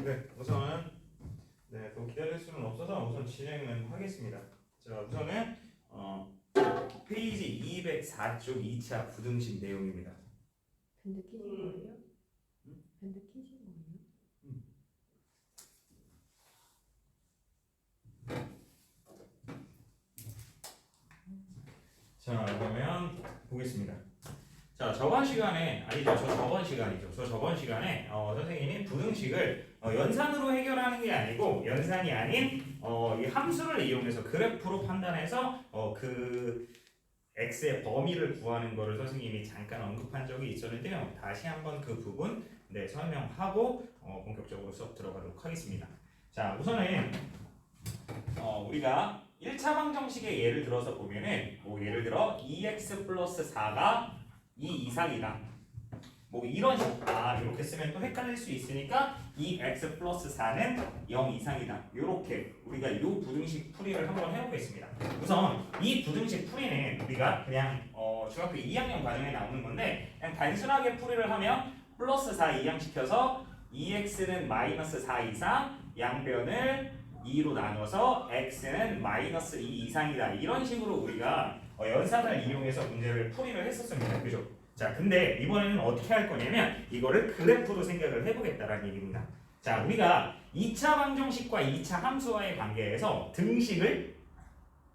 네, 우선 또 기다릴 수는 없어서 우선 진행은 하겠습니다. 자, 우선은 페이지 204쪽 2차 부등식 내용입니다. 밴드 끼신 거예요? 밴드 끼신 거예요? 자, 그러면 보겠습니다. 자, 저번 시간에 저번 시간에 선생님이 부등식을 연산으로 해결하는 게 아니고 연산이 아닌 이 함수를 이용해서 그래프로 판단해서 그 x의 범위를 구하는 거를 선생님이 잠깐 언급한 적이 있었는데요. 다시 한번 그 부분 설명하고 본격적으로 수업 들어가도록 하겠습니다. 자, 우선은 우리가 1차 방정식의 예를 들어서 보면은 예를 들어 2x 플러스 4가 2 이상이다. 이런 식. 이렇게 쓰면 또 헷갈릴 수 있으니까 2x 플러스 4는 0 이상이다. 이렇게 우리가 이 부등식 풀이를 한번 해보겠습니다. 우선 이 부등식 풀이는 우리가 그냥 중학교 2학년 과정에 나오는 건데 그냥 단순하게 풀이를 하면 플러스 4 이항시켜서 2x는 마이너스 4 이상 양변을 2로 나눠서 x는 마이너스 2 이상이다. 이런 식으로 우리가 연산을 이용해서 문제를 풀이를 했었습니다. 그죠? 자, 근데 이번에는 어떻게 할 거냐면 이거를 그래프로 생각을 해보겠다라는 얘기입니다. 자, 우리가 2차 방정식과 2차 함수와의 관계에서 등식을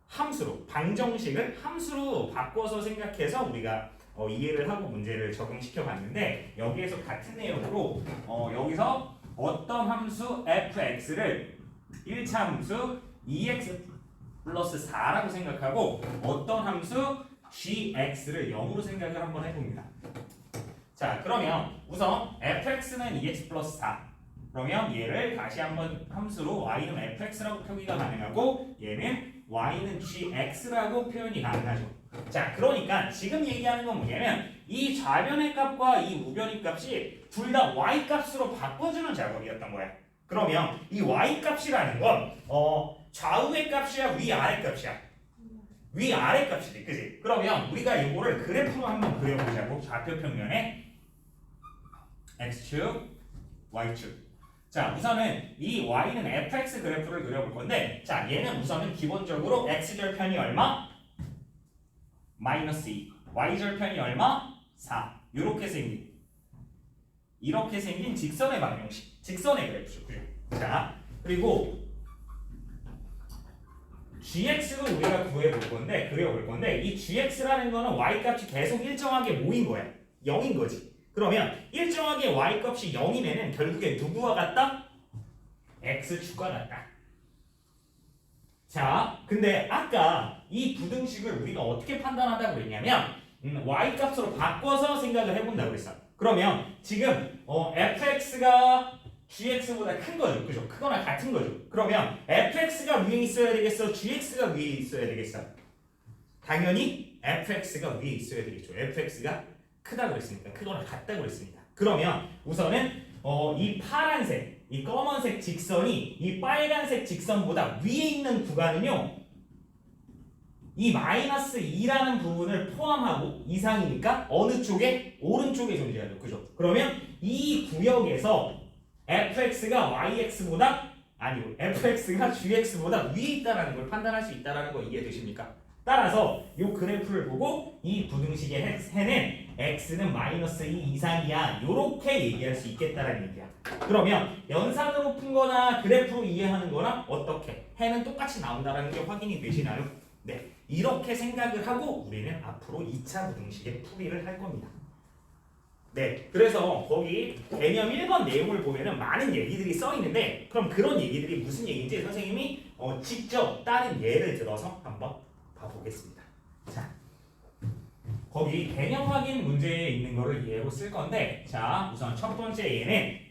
함수로, 방정식을 함수로 바꿔서 생각해서 우리가 이해를 하고 문제를 적용시켜 봤는데 여기에서 같은 내용으로 여기서 어떤 함수 fx를 1차 함수 2x 플러스 4라고 생각하고 어떤 함수 gx를 0으로 생각을 한번 해봅니다. 자, 그러면 우선 fx는 2x 플러스 4. 그러면 얘를 다시 한번 함수로 y는 fx라고 표기가 가능하고 얘는 y는 gx라고 표현이 가능하죠. 자, 그러니까 지금 얘기하는 건 뭐냐면 이 좌변의 값과 이 우변의 값이 둘 다 y 값으로 바꿔주는 작업이었던 거야. 그러면 이 y 값이라는 건 좌우의 값이야, 위아래 값이야? 위아래 값이지, 그지? 그러면 우리가 이거를 그래프로 한번 그려보자고. 좌표 평면에 x축, y축. 자, 우선은 이 y는 fx 그래프를 그려볼 건데, 자, 얘는 우선은 기본적으로 x절편이 얼마? 마이너스 2. y절편이 얼마? 4. 이렇게 생긴 직선의 방정식, 직선의 그래프죠. 그죠? 자, 그리고 gx도 우리가 그려볼 건데 이 gx라는 거는 y값이 계속 일정하게 모인 거야. 0인 거지. 그러면 일정하게 y값이 0이면은 결국에 누구와 같다? x축과 같다. 자, 근데 아까 이 부등식을 우리가 어떻게 판단하다고 그랬냐면 y값으로 바꿔서 생각을 해본다고 했어. 그러면 지금 fx가 gx보다 큰 거죠. 그죠? 크거나 같은 거죠. 그러면 fx가 위에 있어야 되겠어? gx가 위에 있어야 되겠어? 당연히 fx가 위에 있어야 되겠죠. fx가 크다고 그랬으니까. 크거나 같다고 그랬으니까. 그러면 우선은 이 파란색, 이 검은색 직선이 이 빨간색 직선보다 위에 있는 구간은요. 이 마이너스 2라는 부분을 포함하고 이상이니까 어느 쪽에? 오른쪽에 존재하죠. 그죠? 그러면 이 구역에서 fx가 yx보다 아니고 fx가 gx보다 위에 있다라는 걸 판단할 수 있다라는 거 이해되십니까? 따라서 이 그래프를 보고 이 부등식의 해는 x는 마이너스 2 이상이야. 이렇게 얘기할 수 있겠다라는 얘기야. 그러면 연산으로 푼거나 그래프로 이해하는 거나 어떻게? 해는 똑같이 나온다라는 게 확인이 되시나요? 네. 이렇게 생각을 하고 우리는 앞으로 2차 부등식의 풀이를 할 겁니다. 네, 그래서 거기 개념 1번 내용을 보면은 많은 얘기들이 써 있는데 그럼 그런 얘기들이 무슨 얘기인지 선생님이 직접 다른 예를 들어서 한번 봐보겠습니다. 자, 거기 개념 확인 문제에 있는 거를 예로 쓸 건데 자, 우선 첫 번째 예는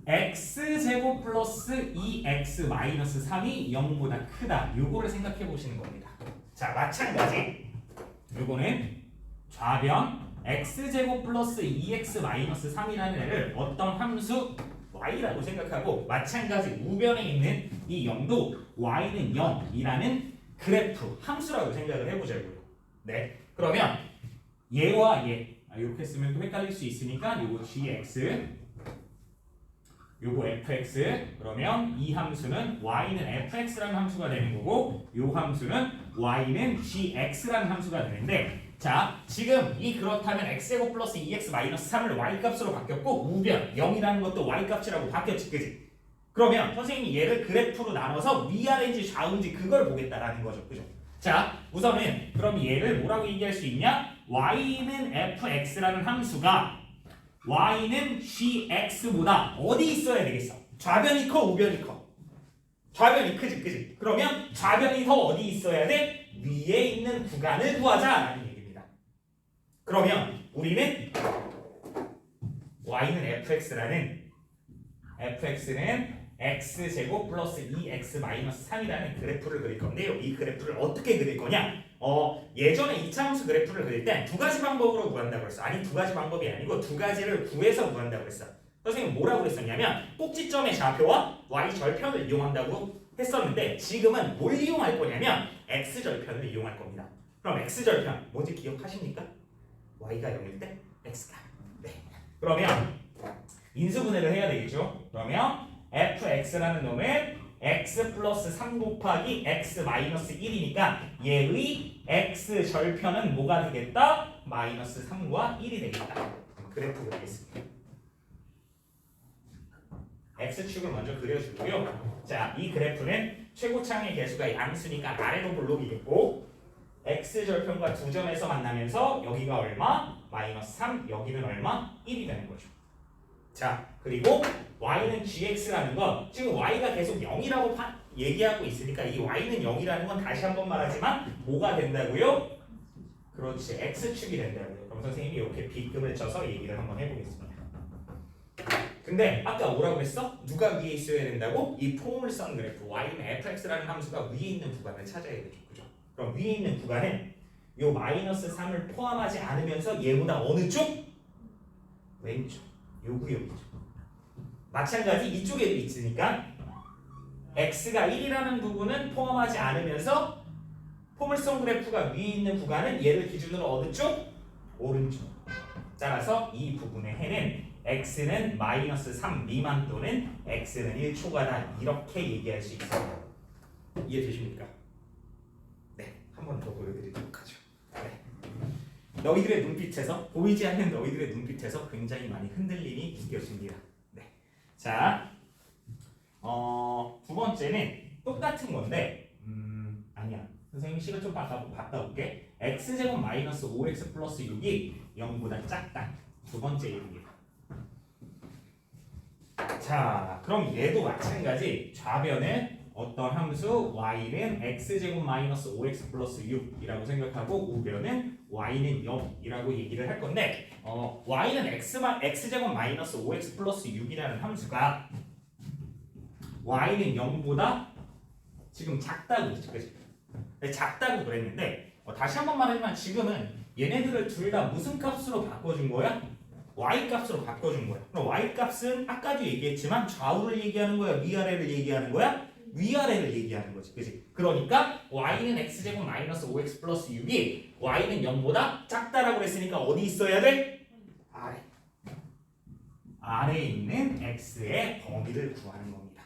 x제곱 플러스 2x 마이너스 3이 0보다 크다. 요거를 생각해 보시는 겁니다. 자, 마찬가지 요거는 좌변 x제곱 플러스 2x 마이너스 3이라는 애를 어떤 함수 y라고 생각하고 마찬가지 우변에 있는 이 0도 y는 0이라는 그래프 함수라고 생각을 해보자고요. 네, 그러면 얘와 얘 이렇게 쓰면 또 헷갈릴 수 있으니까 요거 gx 요거 fx 그러면 이 함수는 y는 fx라는 함수가 되는 거고 요 함수는 y는 gx라는 함수가 되는데 자 지금 이 그렇다면 x제곱 플러스 2x 마이너스 3을 y값으로 바뀌었고 우변 0이라는 것도 y값이라고 바뀌었지 그지? 그러면 선생님이 얘를 그래프로 나눠서 위아래인지 좌우인지 그걸 보겠다라는 거죠 그죠? 자 우선은 그럼 얘를 뭐라고 얘기할 수 있냐? y는 fx라는 함수가 y는 gx보다 어디 있어야 되겠어? 좌변이 커 우변이 커? 좌변이 크지 그지? 그러면 좌변이 더 어디 있어야 돼? 위에 있는 구간을 구하자라는 얘기입니다. 그러면 우리는 y는 fx는 x제곱 플러스 2x 마이너스 3이라는 그래프를 그릴 건데요. 이 그래프를 어떻게 그릴 거냐? 예전에 2차 함수 그래프를 그릴 때 두 가지 방법으로 구한다고 했어. 아니 두 가지 방법이 아니고 두 가지를 구해서 구한다고 했어. 선생님 뭐라고 했었냐면 꼭지점의 좌표와 y절편을 이용한다고 했었는데 지금은 뭘 이용할 거냐면 x절편을 이용할 겁니다. 그럼 x절편 뭔지 기억하십니까? y가 0일 때 x가 네. 그러면 인수분해를 해야 되겠죠. 그러면 fx라는 놈은 x 플러스 3 곱하기 x 마이너스 1이니까 얘의 x절편은 뭐가 되겠다? 마이너스 3과 1이 되겠다. 그래프 그리겠습니다. x축을 먼저 그려주고요. 자, 이 그래프는 최고창의 개수가 양수니까 아래로 볼록이겠고 x절편과 두 점에서 만나면서 여기가 얼마? 마이너스 3, 여기는 얼마? 1이 되는 거죠. 자, 그리고 y는 gx라는 건 지금 y가 계속 0이라고 얘기하고 있으니까 이 y는 0이라는 건 다시 한번 말하지만 뭐가 된다고요? 그렇지, x축이 된다고요. 그럼 선생님이 이렇게 비급을 쳐서 얘기를 한번 해보겠습니다. 근데 아까 뭐라고 했어? 누가 위에 있어야 된다고? 이 포물선 그래프 y는 fx라는 함수가 위에 있는 구간을 찾아야 되죠. 그죠? 그럼 위에 있는 구간은 요 마이너스 3을 포함하지 않으면서 얘보다 어느 쪽? 왼쪽. 요 구역이죠. 마찬가지 이쪽에도 있으니까 x가 1이라는 부분은 포함하지 않으면서 포물선 그래프가 위에 있는 구간은 얘를 기준으로 어느 쪽? 오른쪽. 따라서 이 부분의 해는 x는 마이너스 3 미만 또는 x는 1초가다 이렇게 얘기할 수 있어요. 이해되십니까? 네, 한 번 더 보여드리도록 하죠. 네. 너희들의 눈빛에서 보이지 않는 너희들의 눈빛에서 굉장히 많이 흔들림이 느껴집니다. 네. 자, 두 번째는 똑같은 건데, 아니야. 선생님 식을 좀 바꿔볼게. x제곱 마이너스 5x 플러스 6이 0보다 작다. 두 번째 얘기입니다. 자, 그럼 얘도 마찬가지. 좌변은 어떤 함수 y는 x제곱 마이너스 5x 플러스 6이라고 생각하고 우변은 y는 0이라고 얘기를 할 건데 y는 x제곱 마이너스 5x 플러스 6이라는 함수가 y는 0보다 지금 작다고 그랬지, 그치? 작다고 그랬는데 다시 한번 말하지만 지금은 얘네들을 둘 다 무슨 값으로 바꿔준 거야? y 값으로 바꿔준 거야. 그럼 y 값은 아까도 얘기했지만 좌우를 얘기하는 거야? 위아래를 얘기하는 거야? 위아래를 얘기하는 거지, 그치? 그러니까 y는 x제곱 마이너스 5x 플러스 6이 y는 0보다 작다라고 그랬으니까 어디 있어야 돼? 아래. 아래에 있는 x의 범위를 구하는 겁니다.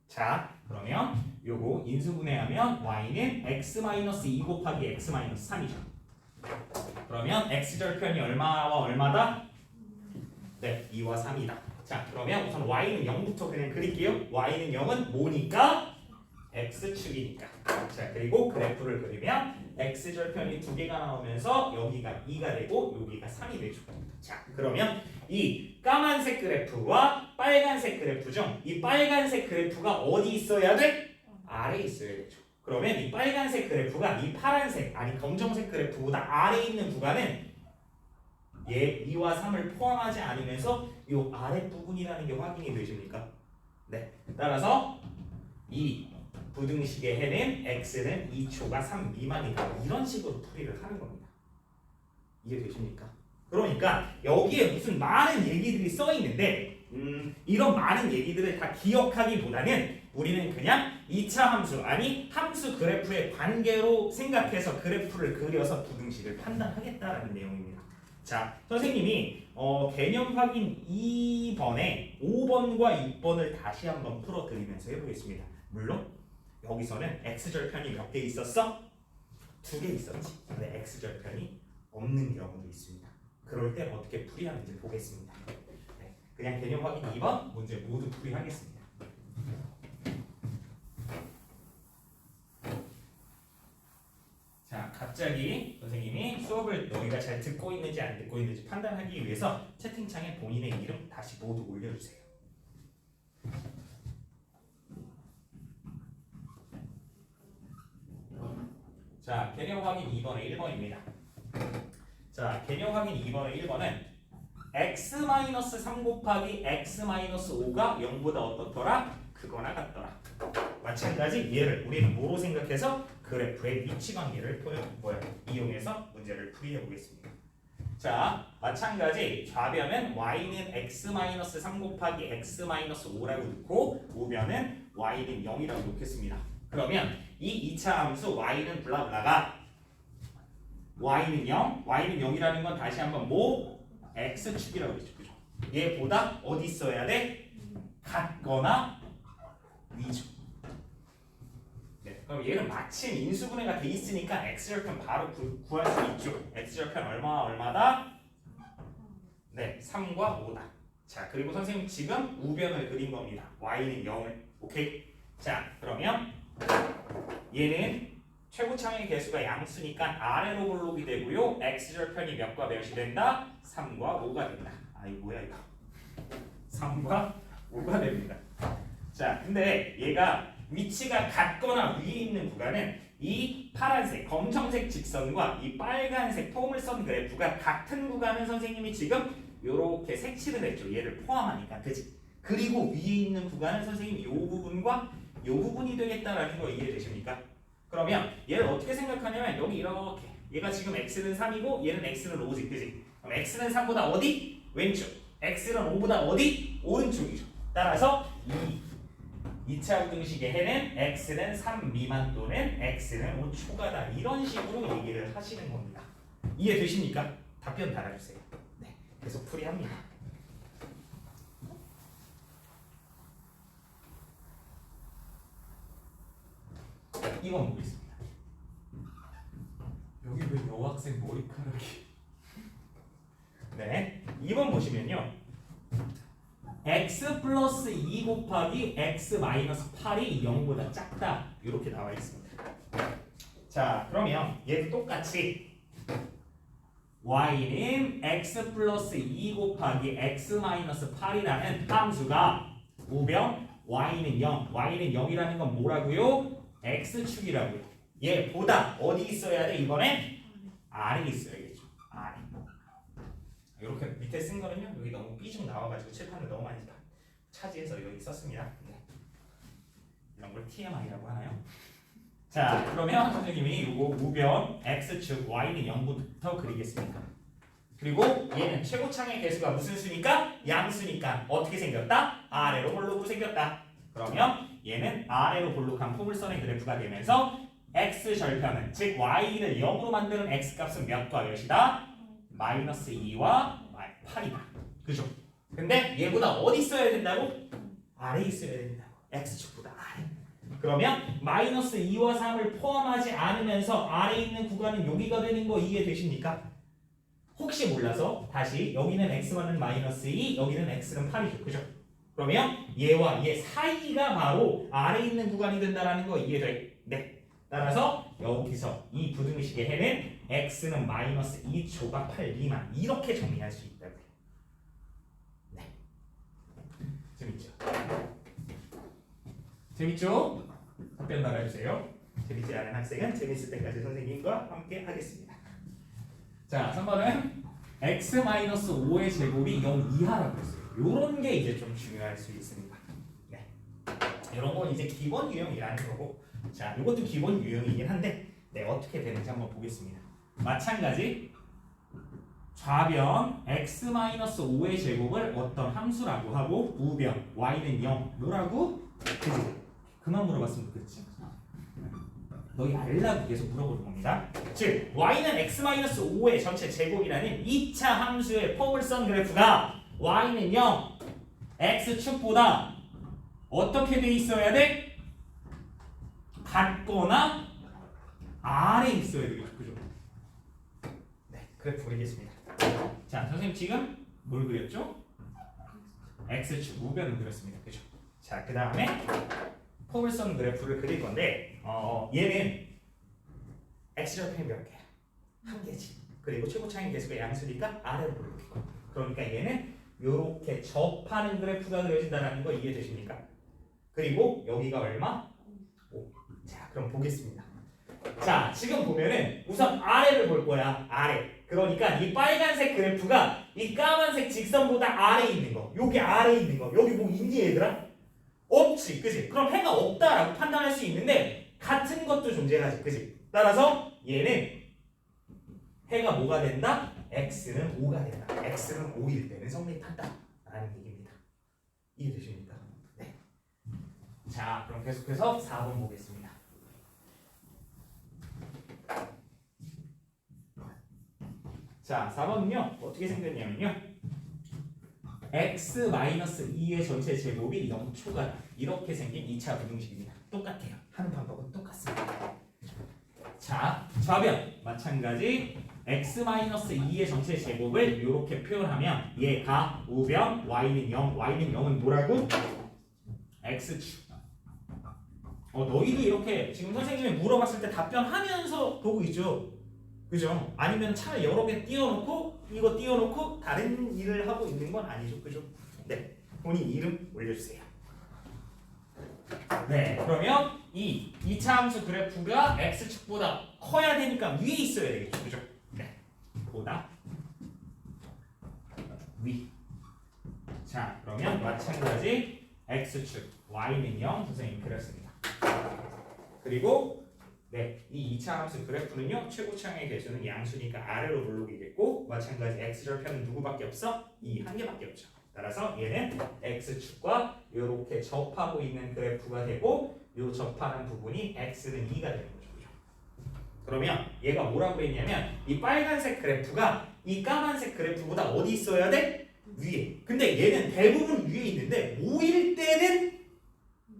자, 그러면 요거 인수분해하면 y는 x 마이너스 2 곱하기 x 마이너스 3이죠. 그러면 x절편이 얼마와 얼마다? 네, 2와 3이다. 자, 그러면 우선 y는 0부터 그냥 그릴게요. y는 0은 뭐니까? x축이니까. 자, 그리고 그래프를 그리면 x절편이 두 개가 나오면서 여기가 2가 되고 여기가 3이 되죠. 자, 그러면 이 까만색 그래프와 빨간색 그래프 중 이 빨간색 그래프가 어디 있어야 돼? 아래에 있어야 되죠. 그러면 이 빨간색 그래프가 이 파란색, 아니 검정색 그래프보다 아래에 있는 구간은 얘 2와 3을 포함하지 않으면서 이 아랫부분이라는 게 확인이 되십니까? 네. 따라서 이 부등식의 해는 x는 2초가 3 미만이다. 이런 식으로 풀이를 하는 겁니다. 이해되십니까? 그러니까 여기에 무슨 많은 얘기들이 써 있는데 이런 많은 얘기들을 다 기억하기보다는 우리는 그냥 2차 함수, 아니 함수 그래프의 관계로 생각해서 그래프를 그려서 부등식을 판단하겠다라는 내용입니다. 자, 선생님이 개념 확인 2번에 5번과 6번을 다시 한번 풀어드리면서 해보겠습니다. 물론 여기서는 x절편이 몇 개 있었어? 2개 있었지. 근데 x절편이 없는 경우도 있습니다. 그럴 때 어떻게 풀이하는지 보겠습니다. 네, 그냥 개념 확인 2번 문제 모두 풀이하겠습니다. 자, 갑자기 선생님이 수업을 너희가 잘 듣고 있는지 안 듣고 있는지 판단하기 위해서 채팅창에 본인의 이름 다시 모두 올려주세요. 자, 개념 확인 2번의 1번입니다. 자, 개념 확인 2번의 1번은 x-3 곱하기 x-5가 0보다 어떻더라? 크거나 같더라. 마찬가지 얘를 우리는 뭐로 생각해서 그래프의 위치 관계를 이용해서 문제를 풀이해 보겠습니다. 자, 마찬가지 좌변은 y는 x-3 곱하기 x-5라고 놓고 우변은 y는 0이라고 놓겠습니다. 그러면 이 2차 함수 y는 블라블라가 y는 0, y는 0이라는 건 다시 한번 뭐? x축이라고 했죠. 그죠? 얘보다 어디 있어야 돼? 같거나 위죠. 네, 그럼 얘는 마침 인수분해가 돼 있으니까 x절편 바로 구할 수 있죠. x절편 얼마다? 네, 3과 5다. 자, 그리고 선생님 지금 우변을 그린 겁니다. y는 0을. 오케이? 자, 그러면 얘는 최고창의 개수가 양수니까 아래로 볼록이 되고요. x절편이 몇과 몇이 된다? 3과 5가 된다. 아이 뭐야 이거. 3과 5가 됩니다. 자, 근데 얘가 위치가 같거나 위에 있는 구간은 이 파란색, 검정색 직선과 이 빨간색 포물선 그래프가 같은 구간은 선생님이 지금 요렇게 색칠을 했죠. 얘를 포함하니까, 그지? 그리고 위에 있는 구간은 선생님이 요 부분과 요 부분이 되겠다라는 거 이해되십니까? 그러면 얘를 어떻게 생각하냐면 여기 이렇게 얘가 지금 x는 3이고 얘는 x는 5지, 그지? 그럼 x는 3보다 어디? 왼쪽. x는 5보다 어디? 오른쪽이죠. 따라서 이 2차 공식의 해는 x는 3 미만 또는 x는 5 초과다. 이런 식으로 얘기를 하시는 겁니다. 이해되십니까? 답변 달아주세요. 네, 계속 풀이합니다. 이번 보겠습니다. 여기 왜 여학생 머리카락이? 네, 2번 보시면요. x 플러스 2 곱하기 x 마이너스 8이 0보다 작다. 이렇게 나와 있습니다. 자, 그러면 얘도 똑같이 y는 x 플러스 2 곱하기 x 마이너스 8이라는 함수가 우변 y는 0, y는 0이라는 건 뭐라고요? x축이라고요. 얘보다 어디 있어야 돼 이번에? 아래 있어야겠죠. 아래. 이렇게 밑에 쓴 거는요. 여기 너무 삐죽 나와가지고 칠판을 너무 많이 차지해서 여기 썼습니다. 네. 이런 걸 TMI라고 하나요? 자, 그러면 선생님이 이거 우변 x축 y는 0부터 그리겠습니다. 그리고 얘는 최고창의 개수가 무슨 수니까? 양수니까 어떻게 생겼다? 아래로 볼록으로 생겼다. 그러면 얘는 아래로 볼록한 포물선의 그래프가 되면서 x절편은 즉 y를 0으로 만드는 x값은 몇과 몇이다? 마이너스 2와 8이다. 그죠? 근데 얘보다 어디 있어야 된다고? 아래에 있어야 된다고. x축보다 아래. 그러면 마이너스 2와 3을 포함하지 않으면서 아래에 있는 구간은 여기가 되는 거 이해되십니까? 혹시 몰라서 다시 여기는 x만은 마이너스 2, 여기는 x는 8이죠. 그죠? 그러면 얘와 얘 사이가 바로 아래에 있는 구간이 된다는 거 이해돼? 네. 따라서 여기서 이 부등식의 해는 x는 마이너스 2초가 8 미만 이렇게 정리할 수 있다고요. 네. 재밌죠? 재밌죠? 답변 달아주세요. 재밌지 않은 학생은 재밌을 때까지 선생님과 함께 하겠습니다. 자, 3번은 x-5의 제곱이 0 이하라고 했어요. 요런 게 이제 좀 중요할 수 있습니다. 네. 이런 건 이제 기본 유형이라는 거고, 자, 이것도 기본 유형이긴 한데, 네, 어떻게 되는지 한번 보겠습니다. 마찬가지 좌변 x-5의 제곱을 어떤 함수라고 하고 우변 y는 0 뭐라고? 그지? 그만 물어봤으면 좋겠지. 너희 알라고 계속 물어보는 겁니다. 즉 y는 x-5의 전체 제곱이라는 2차 함수의 포물선 그래프가 y는 0, x축보다 어떻게 돼 있어야 돼? 같거나 아래에 있어야 되겠죠. 그죠? 네, 그래프 그리겠습니다. 자, 선생님 지금 뭘 그렸죠? x축 우변을 그렸습니다. 그죠? 자, 그 다음에 포물선 그래프를 그릴 건데 얘는 x절편이 몇 개야? 한 개지. 그리고 최고 차이 계수가 양수니까 아래로 볼게요. 그러니까 얘는 이렇게 접하는 그래프가 그려진다는 거 이해되십니까? 그리고 여기가 얼마? 5. 자, 그럼 보겠습니다. 자, 지금 보면은 우선 아래를 볼 거야. 아래. 그러니까 이 빨간색 그래프가 이 까만색 직선보다 아래에 있는 거. 여기 아래에 있는 거. 여기 뭐 있니 얘들아? 없지. 그지? 그럼 해가 없다라고 판단할 수 있는데 같은 것도 존재하지. 그지? 따라서 얘는 해가 뭐가 된다? x는 5가 된다. x는 5일 때는 성립한다. 라는 얘기입니다. 이해되십니까? 네. 자, 그럼 계속해서 4번 보겠습니다. 자, 4번은요. 어떻게 생겼냐면요. x-2의 전체 제곱이 0초가 이렇게 생긴 2차 부등식입니다. 똑같아요. 하는 방법은 똑같습니다. 자, 좌변 마찬가지 x-2의 전체 제곱을 이렇게 표현하면 얘가 우변, y는 0, y는 0은 뭐라고? x축. 너희도 이렇게 지금 선생님이 물어봤을 때 답변하면서 보고 있죠? 그죠? 아니면 차를 여러 개 띄워놓고 이거 띄워놓고 다른 일을 하고 있는 건 아니죠? 그죠? 네, 본인 이름 올려주세요. 네, 그러면 이 2차 함수 그래프가 x축보다 커야 되니까 위에 있어야 되겠죠? 그죠? 네, 보다 위. 자, 그러면 마찬가지 x축 y는 0 선생님이 그렸습니다. 그리고 네, 이 2차 함수 그래프는요. 최고차항의 개수는 양수니까 아래로 볼록이겠고 마찬가지 x절편은 누구밖에 없어? 이 한 개밖에 없죠. 따라서 얘는 x축과 이렇게 접하고 있는 그래프가 되고 이 접하는 부분이 x는 2가 되는 거죠. 그러면 얘가 뭐라고 했냐면 이 빨간색 그래프가 이 까만색 그래프보다 어디 있어야 돼? 위에. 근데 얘는 대부분 위에 있는데 5일 때는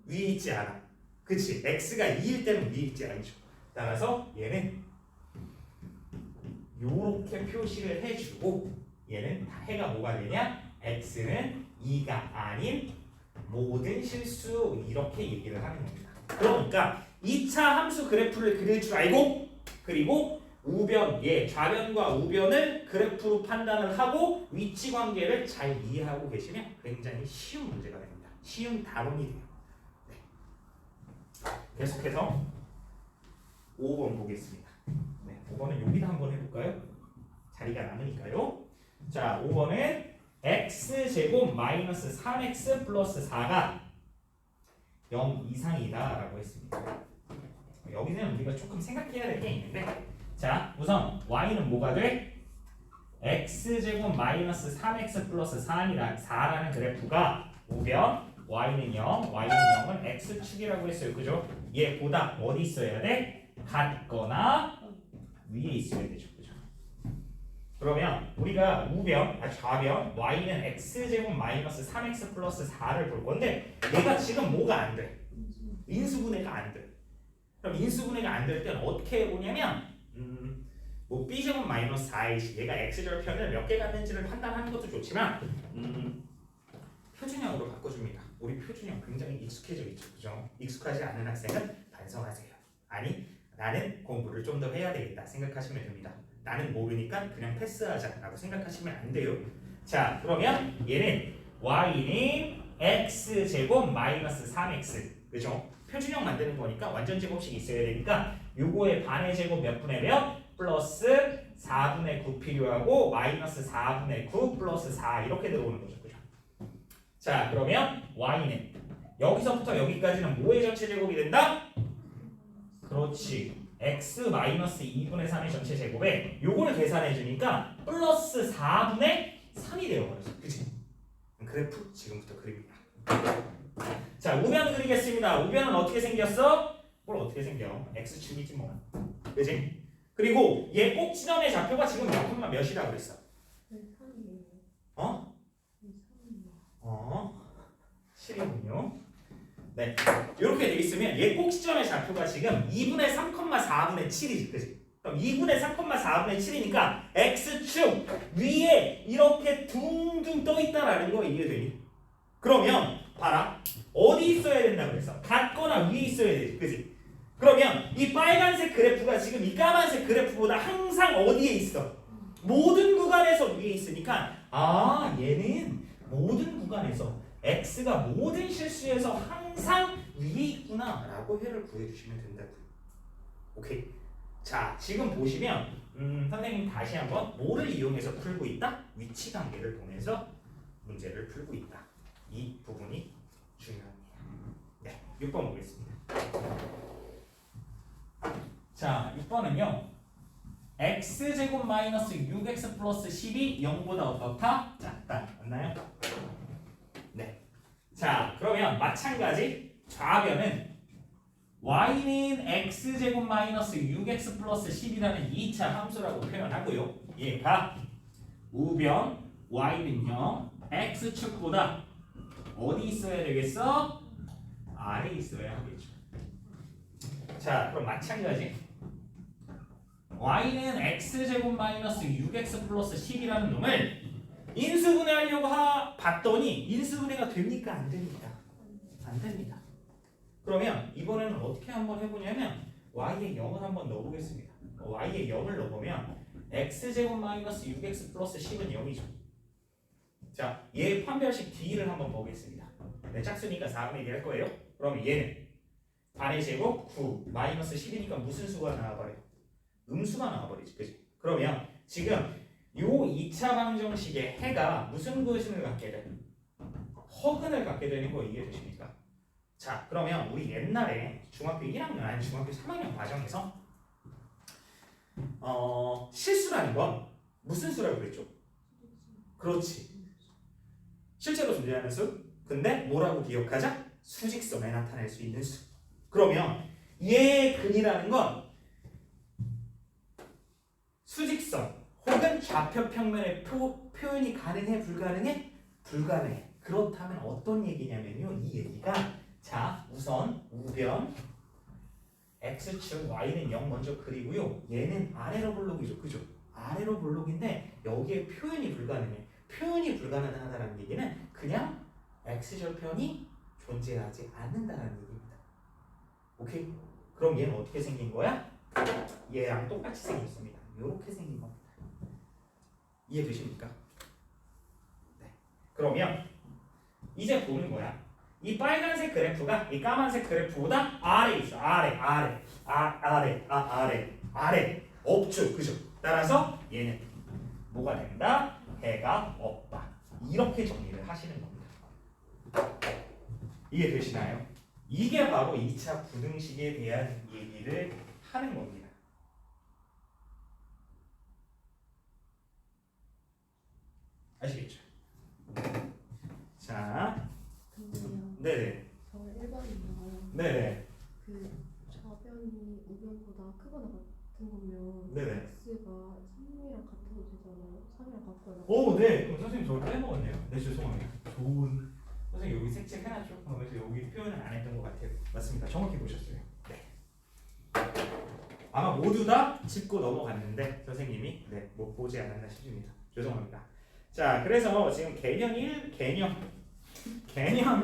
위에 있지 않아. 그치? x가 2일 때는 위에 있지 않죠. 따라서 얘는 요렇게 표시를 해주고 얘는 해가 뭐가 되냐? x는 2가 아닌 모든 실수 이렇게 얘기를 하는 겁니다. 그러니까 2차 함수 그래프를 그릴 줄 알고 그리고 우변, 좌변과 우변을 그래프로 판단을 하고 위치 관계를 잘 이해하고 계시면 굉장히 쉬운 문제가 됩니다. 쉬운 답안이 돼요. 네. 계속해서 5번 보겠습니다. 네, 5번은 여기다 한번 해볼까요? 자리가 남으니까요. 자, 5번은 x제곱 마이너스 3x 플러스 4가 0 이상이다 라고 했습니다. 여기는 우리가 조금 생각해야 될 게 있는데 자, 우선 y는 뭐가 돼? x제곱 마이너스 3x 플러스 4라는 그래프가 우변 y는 0, y는 0은 x축이라고 했어요. 그죠? 얘보다 어디 있어야 돼? 같거나 위에 있어야 되죠. 그죠? 그러면 우리가 우변, 좌변 y는 x제곱 마이너스 3x 플러스 4를 볼 건데 얘가 지금 뭐가 안 돼? 인수분해가 안 돼. 그럼 인수분해가 안 될 때는 어떻게 해보냐면 뭐 b제곱 마이너스 4이지 얘가 x절편을 몇 개 갖는지를 판단하는 것도 좋지만 표준형으로 바꿔줍니다. 우리 표준형 굉장히 익숙해져 있죠. 그죠? 익숙하지 않은 학생은 반성하세요. 아니 나는 공부를 좀 더 해야 되겠다 생각하시면 됩니다. 나는 모르니까 그냥 패스하자라고 생각하시면 안 돼요. 자, 그러면 얘는 y는 x제곱 마이너스 3x 그죠? 표준형 만드는 거니까 완전 제곱식이 있어야 되니까 요거의 반의 제곱 몇 분의 몇? 플러스 4분의 9 필요하고 마이너스 4분의 9 플러스 4 이렇게 들어오는 거죠. 그죠? 자, 그러면 y는 여기서부터 여기까지는 뭐의 전체 제곱이 된다? 그렇지. x 마이너스 2분의 3의 전체 제곱에 요거를 계산해 주니까 플러스 4분의 3이 되어버렸어. 그치? 그래프 지금부터 그립니다. 자, 우변 그리겠습니다. 우변은 어떻게 생겼어? 뭘 어떻게 생겨? x축이지 뭐. 그치? 그리고 얘 꼭 지점의 좌표가 지금 몇이라고 그랬어? 네, 3이에요. 어? 네, 3이에요. 7이군요. 네, 이렇게 돼 있으면 얘 꼭 지점의 좌표가 지금 2분의 3,4분의 7이지, 그지? 그럼 2분의 3,4분의 7이니까 x축 위에 이렇게 둥둥 떠 있다라는 거 이해되니? 그러면 봐라, 어디 있어야 된다고 그랬어? 같거나 위에 있어야 되지, 그지? 그러면 이 빨간색 그래프가 지금 이 까만색 그래프보다 항상 어디에 있어? 모든 구간에서 위에 있으니까 얘는 모든 구간에서 x가 모든 실수에서 항상 위에 있구나 라고 해를 구해주시면 된다고요. 오케이. 자, 지금 보시면 선생님 다시 한번 뭐를 이용해서 풀고 있다? 위치 관계를 통해서 문제를 풀고 있다. 이 부분이 중요합니다. 네, 6번 보겠습니다. 자, 6번은요. x제곱 마이너스 6x 플러스 10이 0보다 어떻다? 작다. 맞나요? 네. 자, 그러면 마찬가지 좌변은 y는 x제곱 마이너스 6x 플러스 10이라는 2차 함수라고 표현하고요. 얘가 우변 y는요. x축보다 어디 있어야 되겠어? 아래에 있어야 하겠죠. 자, 그럼 마찬가지 y는 x제곱 마이너스 6x 플러스 10이라는 놈을 인수분해하려고 봤더니 인수분해가 됩니까? 안 됩니까? 안 됩니다. 그러면 이번에는 어떻게 한번 해보냐면 y에 0을 한번 넣어보겠습니다. y에 0을 넣어보면 x제곱 마이너스 6x 플러스 10은 0이죠. 자, 얘 판별식 d를 한번 보겠습니다. 네, 짝수니까 4분의 1 할 거예요. 그러면 얘는 반의 제곱 9 마이너스 10이니까 무슨 수가 나와버려요? 음수가 나와버리지, 그지? 그러면 지금 요 2차 방정식의 해가 무슨 거신을 갖게 돼? 허근을 갖게 되는 거 이해되십니까? 자, 그러면 우리 옛날에 중학교 1학년 아니 중학교 3학년 과정에서 실수라는 건 무슨 수라고 그랬죠? 그렇지. 실제로 존재하는 수. 근데 뭐라고 기억하자? 수직선에 나타낼 수 있는 수. 그러면 얘의 근이라는 건 수직선 혹은 좌표 평면의 표현이 가능해? 불가능해? 불가능해. 그렇다면 어떤 얘기냐면요. 이 얘기가 자, 우선 우변 x축 y는 0 먼저 그리고요. 얘는 아래로 볼록이죠. 그죠? 아래로 볼록인데 여기에 표현이 불가능해. 표현이 불가능하다는 얘기는 그냥 x절편이 존재하지 않는다는 얘기입니다. 오케이? 그럼 얘는 어떻게 생긴 거야? 얘랑 똑같이 생겼습니다. 이렇게 생긴 겁니다. 이해되십니까? 네. 그러면 이제 보는 거야. 이 빨간색 그래프가 이 까만색 그래프보다 아래에 있어. 아래 없죠. 그죠? 따라서 얘는 뭐가 된다? 해가 없다. 이렇게 정리를 하시는 겁니다. 이해되시나요? 이게 바로 2차 부등식에 대한 얘기를 하는 겁니다. 아시겠죠? 자, 근데요. 네네. 저 1번이요. 네네. 그 좌변이 우변보다 크거나 같은 거면 네네. x가 3이랑 같아도 되잖아요. 3이랑 같거나. 오, 네. 그럼 선생님 저를 빼먹었네요. 네, 죄송합니다. 좋은. 선생님 여기 색칠 해놨죠? 그래서 여기 표현을 안 했던 것 같아요. 맞습니다. 정확히 보셨어요. 네. 아마 모두 다 짚고 넘어갔는데 선생님이 못 보지 않았나 싶습니다. 죄송합니다. 자, 그래서 지금 개념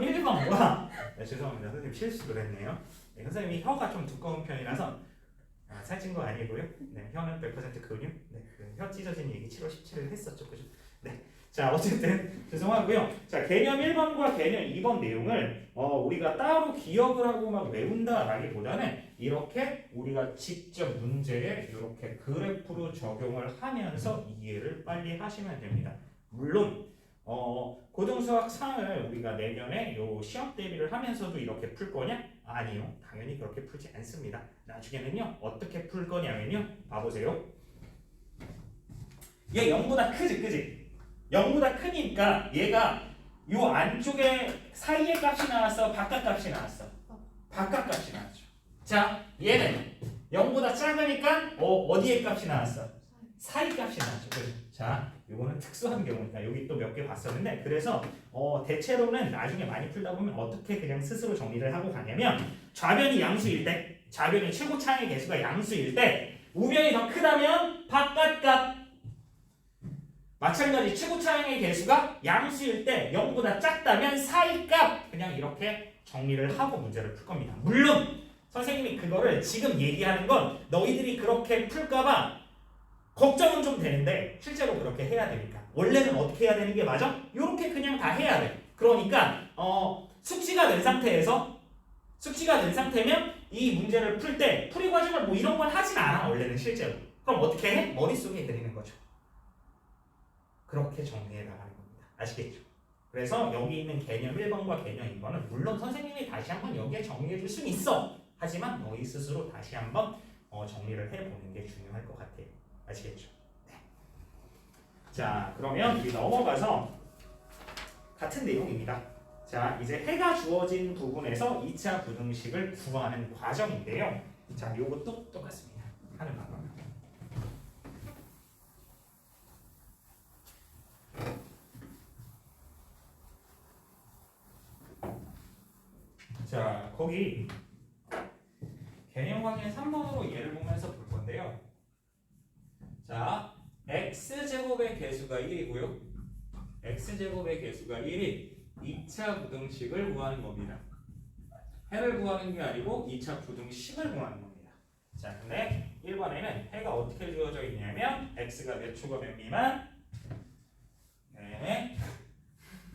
1번과 죄송합니다. 선생님 실수를 했네요. 네, 선생님이 혀가 좀 두꺼운 편이라서 살찐 거 아니고요. 네, 혀는 100% 근육. 네, 혀 찢어진 얘기 7월 17일 했었죠, 그죠? 네. 자, 어쨌든 죄송하고요. 자, 개념 1번과 개념 2번 내용을 우리가 따로 기억을 하고 막 외운다라기보다는 이렇게 우리가 직접 문제에 이렇게 그래프로 적용을 하면서 이해를 빨리 하시면 됩니다. 물론 고등수학 3을 우리가 내년에 요 시험 대비를 하면서도 이렇게 풀 거냐? 아니요. 당연히 그렇게 풀지 않습니다. 나중에는요. 어떻게 풀 거냐면요. 봐보세요. 얘 0보다 크지? 그지? 0보다 크니까 얘가 요 안쪽에 사이의 값이 나왔어? 바깥 값이 나왔어? 바깥 값이 나왔죠. 자, 얘는 0보다 작으니까 어디의 값이 나왔어? 사이 값이 나왔죠. 그죠? 자, 요거는 특수한 경우니까 여기 또 몇 개 봤었는데 그래서 대체로는 나중에 많이 풀다 보면 어떻게 그냥 스스로 정리를 하고 가냐면 좌변이 양수일 때, 좌변이 최고 차항의 개수가 양수일 때 우변이 더 크다면 바깥값 마찬가지 최고 차항의 개수가 양수일 때 0보다 작다면 사이값 그냥 이렇게 정리를 하고 문제를 풀 겁니다. 물론 선생님이 그거를 지금 얘기하는 건 너희들이 그렇게 풀까봐 걱정은 좀 되는데 실제로 그렇게 해야 되니까 원래는 어떻게 해야 되는 게 맞아? 이렇게 그냥 다 해야 돼. 그러니까 숙지가 된 상태면 이 문제를 풀 때 풀이 과정을 뭐 이런 걸 하진 않아 원래는 실제로. 그럼 어떻게 해? 머릿속에 그리는 거죠. 그렇게 정리해 나가는 겁니다. 아시겠죠? 그래서 여기 있는 개념 1번과 개념 2번은 물론 선생님이 다시 한번 여기에 정리해 줄 수는 있어. 하지만 너희 스스로 다시 한번 정리를 해보는 게 중요할 것 같아요. 아시겠죠? 네. 자, 그러면 우리 넘어가서 같은 내용입니다. 자, 이제 해가 주어진 부분에서 2차 부등식을 구하는 과정인데요. 자, 요것도 똑같습니다. 하는 방법. 자, 거기 개념 확인 3번으로 예를 보면서 볼 건데요. 자, x제곱의 개수가 1이고요. x제곱의 개수가 1이 2차 부등식을 구하는 겁니다. 해를 구하는 게 아니고 2차 부등식을 구하는 겁니다. 자, 근데 1번에는 해가 어떻게 주어져 있냐면 x가 몇 초가 몇 미만? 네.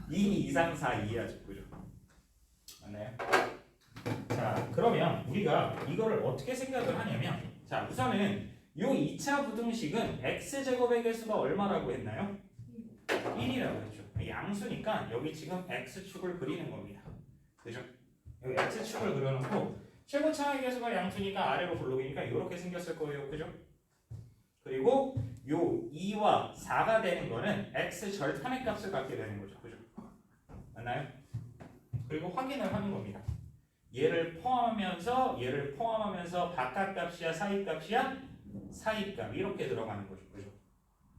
2, 2, 3, 4, 2야죠. 그죠? 맞나요? 자, 그러면 우리가 이거를 어떻게 생각을 하냐면 자, 우선은 요 2차 부등식은 x제곱의 개수가 얼마라고 했나요? 1이라고 했죠. 양수니까 여기 지금 x축을 그리는 겁니다. 그죠? 여기 x축을 그려놓고 최고차의 개수가 양수니까 아래로 볼록이니까 이렇게 생겼을 거예요. 그죠? 그리고 요 2와 4가 되는 거는 x 절편의 값을 갖게 되는 거죠. 그죠? 맞나요? 그리고 확인을 하는 겁니다. 얘를 포함하면서 바깥값이야 사이값이야? 사이값 이렇게 들어가는 거죠. 그죠?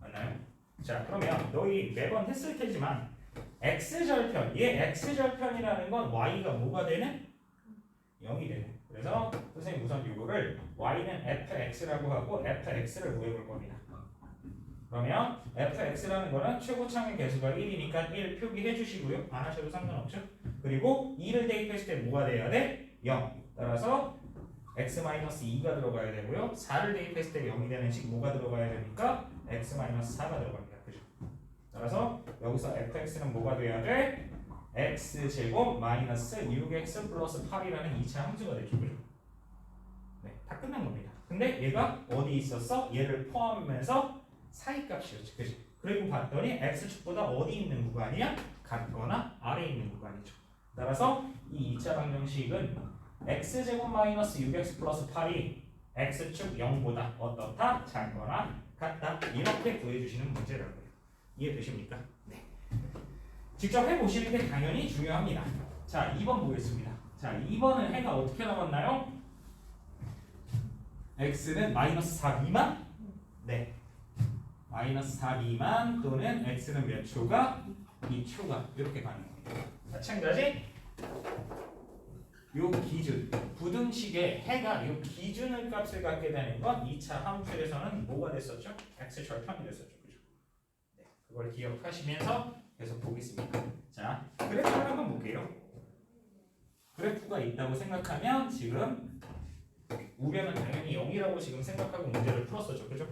맞나요? 자, 그러면 너희 매번 했을 테지만 x절편, 얘 x절편이라는 건 y가 뭐가 되는? 0이 되는. 그래서 선생님 우선 이거를 y는 fx라고 하고 fx를 구해볼 겁니다. 그러면 fx라는 거는 최고차의 개수가 1이니까 1 표기해 주시고요. 안 하셔도 상관없죠. 그리고 2를 대입했을 때 뭐가 돼야 돼? 0. 따라서 x-2가 들어가야 되고요. 4를 대입했을 때 0이 되는 식 뭐가 들어가야 되니까 x-4가 들어갑니다. 그죠? 따라서 여기서 fx는 뭐가 돼야 돼? x제곱 마이너스 6x 플러스 8이라는 2차 함수가 되죠. 그죠? 네, 다 끝난 겁니다. 근데 얘가 어디 있었어? 얘를 포함하면서 사이값이었지. 그지? 그리고 봤더니 x축보다 어디 있는 구간이야? 같거나 아래에 있는 구간이죠. 따라서 이 2차 방정식은 x제곱 마이너스 6x 플러스 8이 x축 0보다 어떻다? 작거나 같다. 이렇게 구해주시는 문제라고요. 이해되십니까? 네. 직접 해보시는 게 당연히 중요합니다. 자, 2번 보겠습니다. 자, 2번은 해가 어떻게 나왔나요? x는 마이너스 4 미만? 네. 마이너스 4 미만 또는 x는 몇 초가? 2초가 이렇게 가는 겁니다. 마찬가지 요 기준 부등식의 해가 요 기준의 값을 갖게 되는 건 2차 함수에서는 뭐가 됐었죠? x 절편이 됐었죠. 그죠? 네, 그걸 기억하시면서 계속 보겠습니다. 자, 그래프를 한번 볼게요. 그래프가 있다고 생각하면 지금 우변은 당연히 0이라고 지금 생각하고 문제를 풀었었죠. 그죠?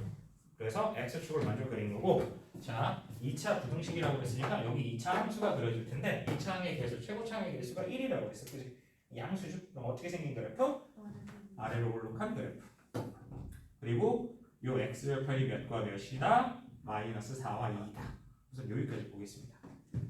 그래서 x축을 먼저 그린 거고, 자 2차 부등식이라고 했으니까 여기 2차 함수가 그려질 텐데 2차항의 개수, 최고차항의 개수가 1이라고 했어. 그지? 양수죠? 그럼 어떻게 생긴 그래프? 아래로 올록한 그래프. 그리고 요 x절편이 몇과 몇이다? 마이너스 4와 2이다. 우선 여기까지 보겠습니다.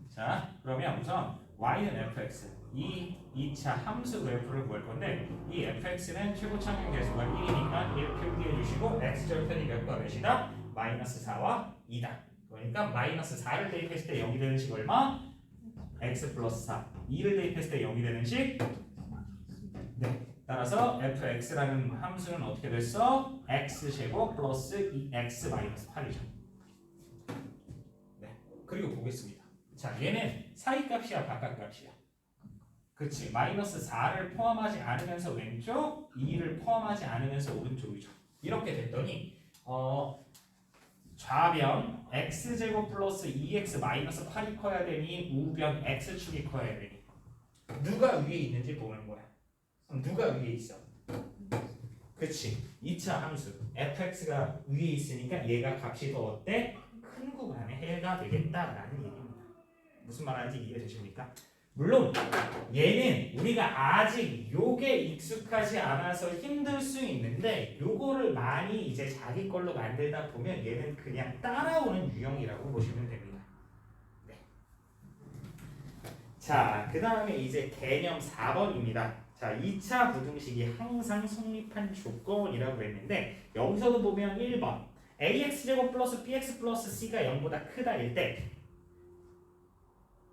자, 그러면 우선 y는 fx, 이 2차 함수 그래프를 구할 건데 이 fx는 최고차항의 개수가 1이니까 1 표기해 주시고 x절편이 몇과 몇이다? 마이너스 4와 2다. 그러니까 마이너스 4를 대입했을 때 0이 되는 식 얼마? x 플러스 4. 2를 대입했을 때 0이 되는 식? 네. 따라서 fx라는 함수는 어떻게 됐어? x제곱 플러스 2x 마이너스 8이죠. 네. 그리고 보겠습니다. 자, 얘는 사이값이야 바깥값이야? 그치. 마이너스 4를 포함하지 않으면서 왼쪽, 2를 포함하지 않으면서 오른쪽이죠. 이렇게 됐더니 좌변 x제곱 플러스 2x 마이너스 8이 커야 되니 우변 x축이 커야 되니 누가 위에 있는지 보는 거야. 그럼 누가 위에 있어? 그치. 2차 함수 fx가 위에 있으니까 얘가 값이 더 어때? 큰 구간의 해가 되겠다라는 얘기입니다. 무슨 말하는지 이해되십니까? 물론 얘는 우리가 아직 요게 익숙하지 않아서 힘들 수 있는데 요거를 많이 이제 자기 걸로 만들다 보면 얘는 그냥 따라오는 유형이라고 보시면 됩니다. 네. 자, 그 다음에 이제 개념 4번입니다. 자, 2차 부등식이 항상 성립한 조건이라고 했는데 여기서도 보면 1번 ax제곱 플러스 bx 플러스 c가 0보다 크다일 때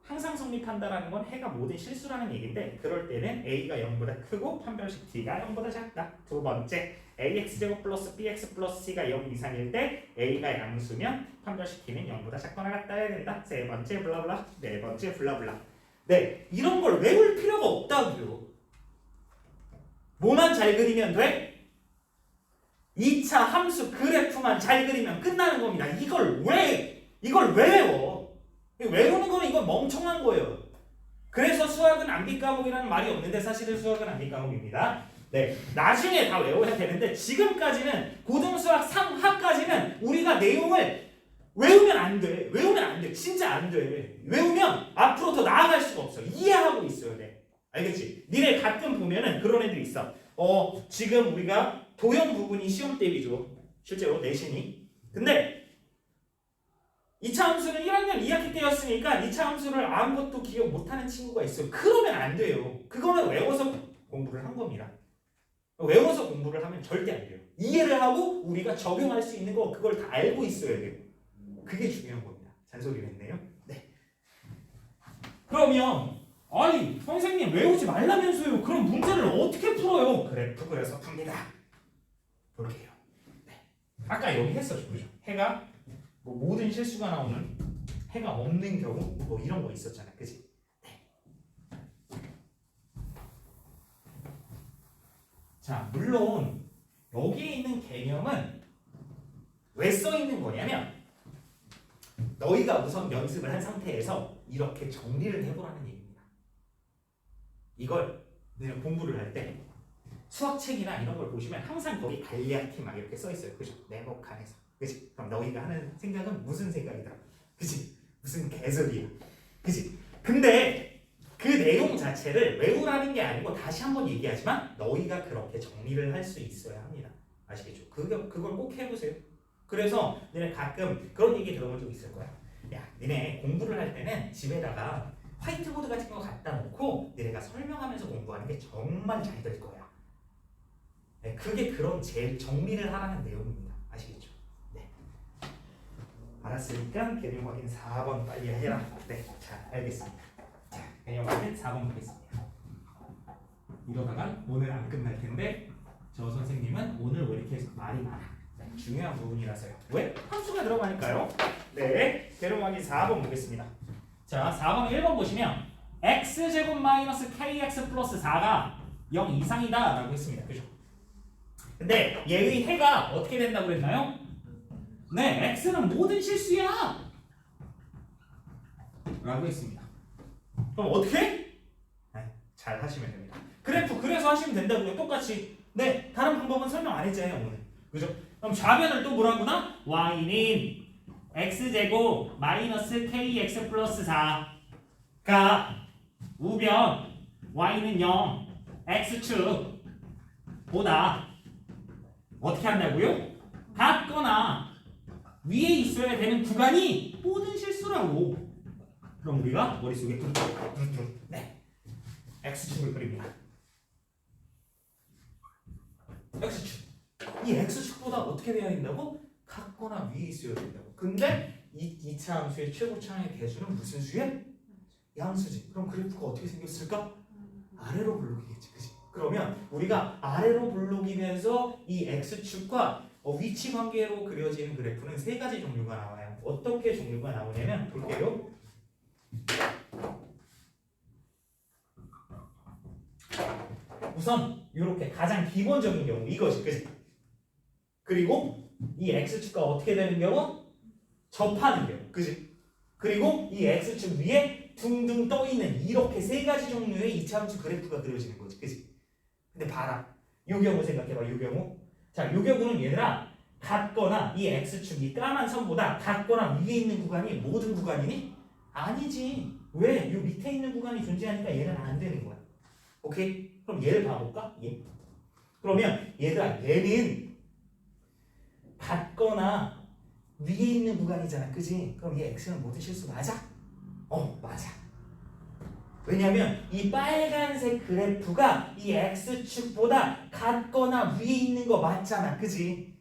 항상 성립한다라는 건 해가 모든 실수라는 얘기인데 그럴 때는 a가 0보다 크고 판별식 t가 0보다 작다. 두 번째 ax제곱 플러스 bx 플러스 c가 0 이상일 때 a가 양수면 판별식 t는 0보다 작거나 같다 해야 된다. 세 번째 블라블라, 네 번째 블라블라. 네, 이런 걸 외울 필요가 없다고요. 뭐만 잘 그리면 돼? 2차 함수 그래프만 잘 그리면 끝나는 겁니다. 이걸 왜 외워? 외우는 거는 이건 멍청한 거예요. 그래서 수학은 암기 과목이라는 말이 없는데 사실은 수학은 암기 과목입니다. 네, 나중에 다 외워야 되는데 지금까지는 고등수학 3하까지는 우리가 내용을 외우면 안 돼. 외우면 안 돼. 진짜 안 돼. 외우면 앞으로 더 나아갈 수가 없어. 이해하고 있어야 돼. 알겠지? 니네 가끔 보면은 그런 애들 있어. 지금 우리가 도형 부분이 시험 대비죠. 실제로 내신이. 근데 2차 함수는 1학년 2학기 때였으니까 2차 함수를 아무것도 기억 못하는 친구가 있어요. 그러면 안 돼요. 그거는 외워서 공부를 한 겁니다. 외워서 공부를 하면 절대 안 돼요. 이해를 하고 우리가 적용할 수 있는 거 그걸 다 알고 있어야 돼요. 그게 중요한 겁니다. 잔소리를 했네요. 네. 그러면 아니 선생님 외우지 말라면서요. 그럼 문제를 어떻게 풀어요? 그래프 그려서 풉니다. 볼게요. 네. 아까 여기 했었죠. 그죠? 해가 뭐 모든 실수가 나오는 해가 없는 경우 뭐 이런 거 있었잖아. 그치? 네. 자, 물론 여기에 있는 개념은 왜 써 있는 거냐면 너희가 우선 연습을 한 상태에서 이렇게 정리를 해보라는 얘기입니다. 이걸 내가 공부를 할 때 수학책이나 이런 걸 보시면 항상 거기 간략히 막 이렇게 써 있어요. 그죠? 네모 칸에서. 그치? 그럼 너희가 하는 생각은 무슨 생각이다? 그치? 무슨 개소리야? 그치? 근데 그 내용 자체를 외우라는 게 아니고 다시 한번 얘기하지만 너희가 그렇게 정리를 할 수 있어야 합니다. 아시겠죠? 그걸 꼭 해보세요. 그래서 너네 가끔 그런 얘기 들어본 적 있을 거야. 야, 너네 공부를 할 때는 집에다가 화이트보드 같은 거 갖다 놓고 너네가 설명하면서 공부하는 게 정말 잘 될 거야. 네, 그게 그런 제일 정리를 하라는 내용입니다. 아시겠죠? 네. 알았으니까 개념 확인 4번 빨리 해라. 네, 자, 알겠습니다. 자, 개념 확인 4번 보겠습니다. 이러다가 오늘 안 끝날 텐데 저 선생님은 오늘 왜 이렇게 말이 많아? 네, 중요한 부분이라서요. 왜? 함수가 들어가니까요. 네, 개념 확인 4번 보겠습니다. 자, 4번 1번 보시면 x제곱 마이너스 kx 플러스 4가 0 이상이다 라고 했습니다. 그죠? 근데 얘의 해가 어떻게 된다고 그랬나요? 네, x는 모든 실수야 라고 했습니다. 그럼 어떻게? 네, 잘 하시면 됩니다. 그래프 그래서 하시면 된다고요. 똑같이. 네, 다른 방법은 설명 안 했잖아요 오늘. 그죠? 그럼 좌변을 또 뭐라구나? y는 x제곱 마이너스 kx 플러스 4가 우변 y는 0 x축 보다 어떻게 한다고요? 같거나 위에 있어야 되는 구간이 모든 실수라고. 그럼 우리가 머릿속에 둥둥 네, x축을 그립니다. x축. 이 x축보다 어떻게 되어야 된다고? 같거나 위에 있어야 된다고. 근데 이 2차 함수의 최고차의 개수는 무슨 수에? 양수지. 그럼 그래프가 어떻게 생겼을까? 아래로 굴러가겠지. 그치? 그러면 우리가 아래로 볼록이면서 이 x축과 위치 관계로 그려지는 그래프는 세 가지 종류가 나와요. 어떻게 종류가 나오냐면 볼게요. 우선 이렇게 가장 기본적인 경우 이거지, 그치? 그리고 이 x축과 어떻게 되는 경우? 접하는 경우, 그치? 그리고 이 x축 위에 둥둥 떠 있는 이렇게 세 가지 종류의 이차함수 그래프가 그려지는 거지, 그치? 근데 봐라, 이 경우 생각해봐, 이 경우. 자, 이 경우는 얘들아 같거나 이 x축이 까만 선보다 같거나 위에 있는 구간이 모든 구간이니? 아니지. 왜? 이 밑에 있는 구간이 존재하니까 얘는 안 되는 거야. 오케이? 그럼 얘를 봐볼까? 얘. 그러면 얘들아 얘는 같거나 위에 있는 구간이잖아, 그지? 그럼 얘 x는 모든 실수 맞아? 맞아. 왜냐면 이 빨간색 그래프가 이 x축보다 같거나 위에 있는 거 맞잖아, 그지?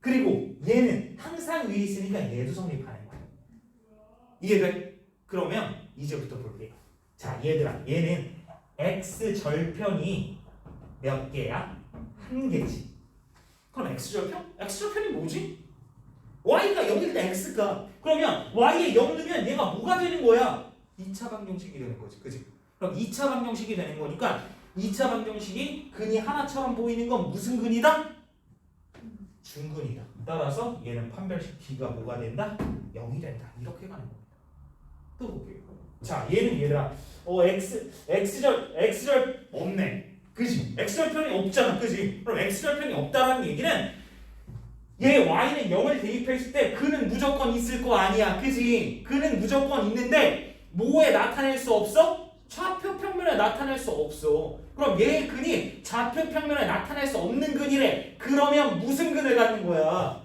그리고 얘는 항상 위에 있으니까 얘도 성립하는 거야. 이해돼? 그러면 이제부터 볼게요. 자, 얘들아 얘는 x절편이 몇 개야? 한 개지. 그럼 x절편? x절편이 뭐지? y가 0일 때 x가. 그러면 y에 0 넣으면 얘가 뭐가 되는 거야? 2차 방정식이 되는 거지, 그치? 그럼 2차 방정식이 되는 거니까 2차 방정식이 근이 하나처럼 보이는 건 무슨 근이다? 중근이다. 따라서 얘는 판별식 d가 뭐가 된다? 0이 된다. 이렇게 가는 겁니다. 또 볼게요. 자, 얘는 얘들아 x절 없네, 그지? x절편이 없잖아, 그지? 그럼 x절편이 없다라는 얘기는 얘 y는 0을 대입했을 때 그는 무조건 있을 거 아니야, 그지? 그는 무조건 있는데 뭐에 나타낼 수 없어? 좌표 평면에 나타낼 수 없어. 그럼 얘의 근이 좌표 평면에 나타낼 수 없는 근이래. 그러면 무슨 근을 갖는 거야?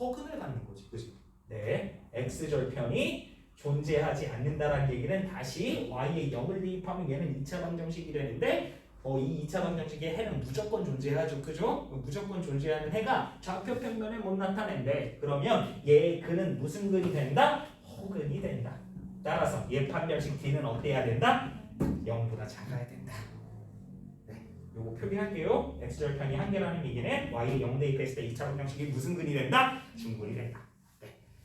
허근을 갖는 거지, 그지? 네, x절편이 존재하지 않는다라는 얘기는 다시 y에 0을 대입하면 얘는 2차 방정식이 되는데 이 2차 방정식의 해는 무조건 존재하죠, 그죠? 무조건 존재하는 해가 좌표 평면에 못 나타낸대. 그러면 얘의 근은 무슨 근이 된다? 허근이 된다. 따라서 얘 판별식 d는 어때야 된다? 0보다 작아야 된다. 네, 요거 표기할게요. x절편이 한 개라는 얘기는 y에 0 대입했을 때 2차 방정식이 무슨 근이 된다? 중근이 된다.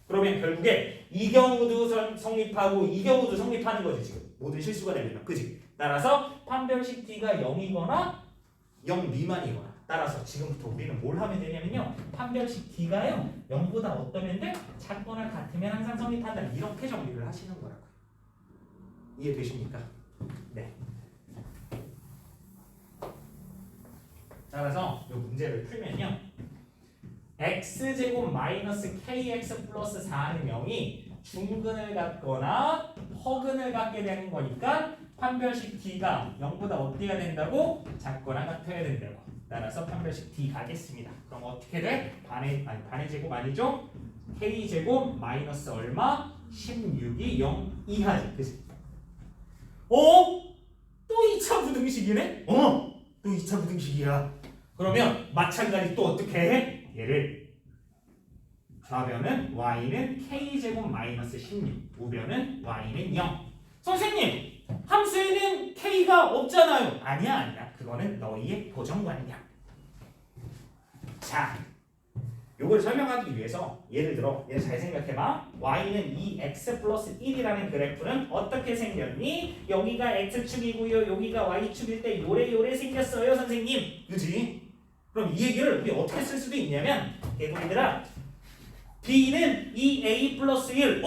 그러면 결국에 이 경우도 성립하고 이 경우도 성립하는 거지, 지금. 모든 실수가 되면, 그지? 따라서 판별식 d가 0이거나 0 미만이거나. 따라서 지금부터 우리는 뭘 하면 되냐면요, 판별식 d가요 0보다 어떠면 돼? 작거나 같으면 항상 성립한다. 이렇게 정리를 하시는 거라고요. 이해되십니까? 네. 따라서 이 문제를 풀면요, x제곱 마이너스 kx 플러스 4는 0이 중근을 갖거나 허근을 갖게 되는 거니까 판별식 d가 0보다 어때야 된다고? 작거나 같아야 된다고. 따라서 판별식 d 가겠습니다. 그럼 어떻게 돼? 반의 제곱 아니죠? k제곱 마이너스 얼마? 16이 0 이하지, 그치? 또 2차 부등식이네? 또 2차 부등식이야. 그러면 마찬가지 또 어떻게 해? 얘를 좌변은 y는 k제곱 마이너스 16, 우변은 y는 0. 선생님, 함수에는 k가 없잖아요. 아니야. 그거는 너희의 보정관이야. 자, 요걸 설명하기 위해서 예를 들어 얘를 잘 생각해봐. y는 2x 플러스 1이라는 그래프는 어떻게 생겼니? 여기가 x축이고요, 여기가 y축일 때 요래 생겼어요, 선생님. 그지? 그럼 이 얘기를 우리 어떻게 쓸 수도 있냐면, 얘들아 b는 2a 플러스 1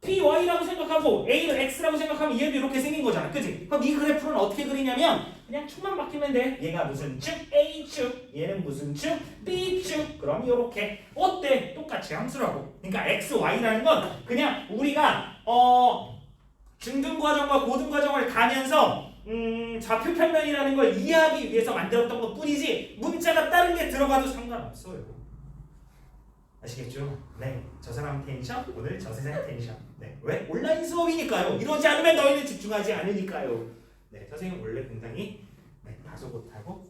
py라고 생각하고 a를 x라고 생각하면 얘도 이렇게 생긴 거잖아, 그치? 그럼 이 그래프는 어떻게 그리냐면 그냥 축만 바뀌면 돼. 얘가 무슨 축? a축. 얘는 무슨 축? b축. 그럼 이렇게 어때? 똑같이 함수라고. 그러니까 x, y라는 건 그냥 우리가 중등과정과 고등과정을 가면서 좌표 평면이라는 걸 이해하기 위해서 만들었던 것 뿐이지 문자가 다른 게 들어가도 상관없어요. 아시겠죠? 네, 저 사람 텐션, 오늘 저 세상 텐션. 네, 왜? 온라인 수업이니까요. 이러지 않으면 너희는 집중하지 않으니까요. 네, 선생님 원래 굉장히 다소 못하고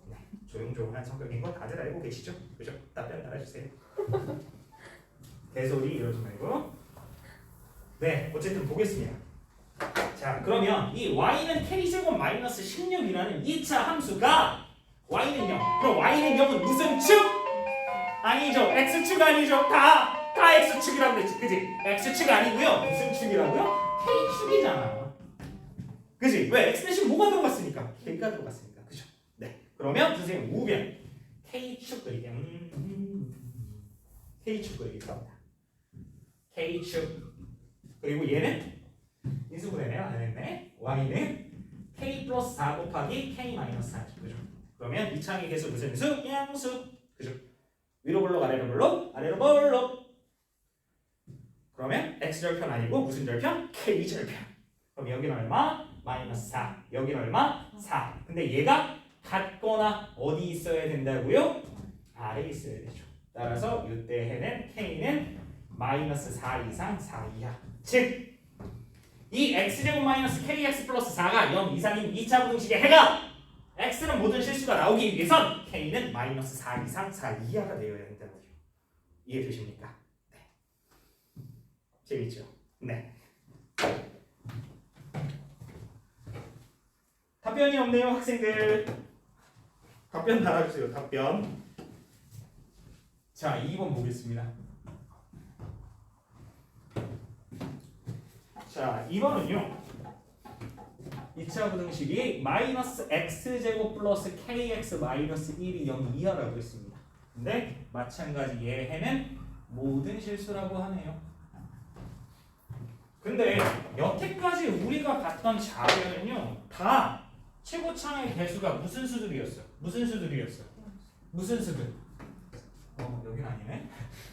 조용조용한 성격인 거 다들 알고 계시죠? 그죠? 답변 따라주세요. 개소리 이러지 말고. 네, 어쨌든 보겠습니다. 자, 그러면 이 y는 k제곱 마이너스 16이라는 2차 함수가 y는 0. 그럼 y는 0은 무슨 축? 아니죠. x축 아니죠. 다 x축이라고 그랬지. 그지? x축 아니고요. 무슨 축이라고요? k축이잖아. 그지? 왜? x 대신 뭐가 들어갔으니까? k가 들어갔으니까. 그죠? 네. 그러면 선생님 우변 k축 그리게. k축 그리겠습니다. k축. 그리고 얘는 인수분해네요. 안 했네. y는 k 플러스 4 곱하기 k 마이너스 4죠. 그죠? 그러면 이창의 개수 무슨 수? 양수. 그죠? 위로 볼록 아래로 볼록 아래로 볼록. 그러면 x절편 아니고 무슨 절편? k절편. 그럼 여기는 얼마? 마이너스 4. 여기는 얼마? 4. 근데 얘가 같거나 어디 있어야 된다고요? 아래에 있어야 되죠. 따라서 이때에는 k는 마이너스 4 이상 4 이하. 즉 이 x제곱 마이너스 kx 플러스 4가 0 이상인 2차 부등식의 해가 x는 모든 실수가 나오기 위해선 k는 마이너스 4 이상 4 이하가 되어야 된다고요. 이해되십니까? 네. 재밌죠? 네. 답변이 없네요, 학생들. 답변 달아주세요. 답변. 자, 2번 보겠습니다. 자, 2번은요. 2차 부등식이 마이너스 x제곱 플러스 kx 마이너스 1이 0 이하라고 했습니다. 근데 마찬가지 얘는 모든 실수라고 하네요. 근데 여태까지 우리가 봤던 자료는요. 다 최고창의 개수가 무슨 수들이었어? 무슨 수들이었어? 무슨 수들? 여긴 아니네.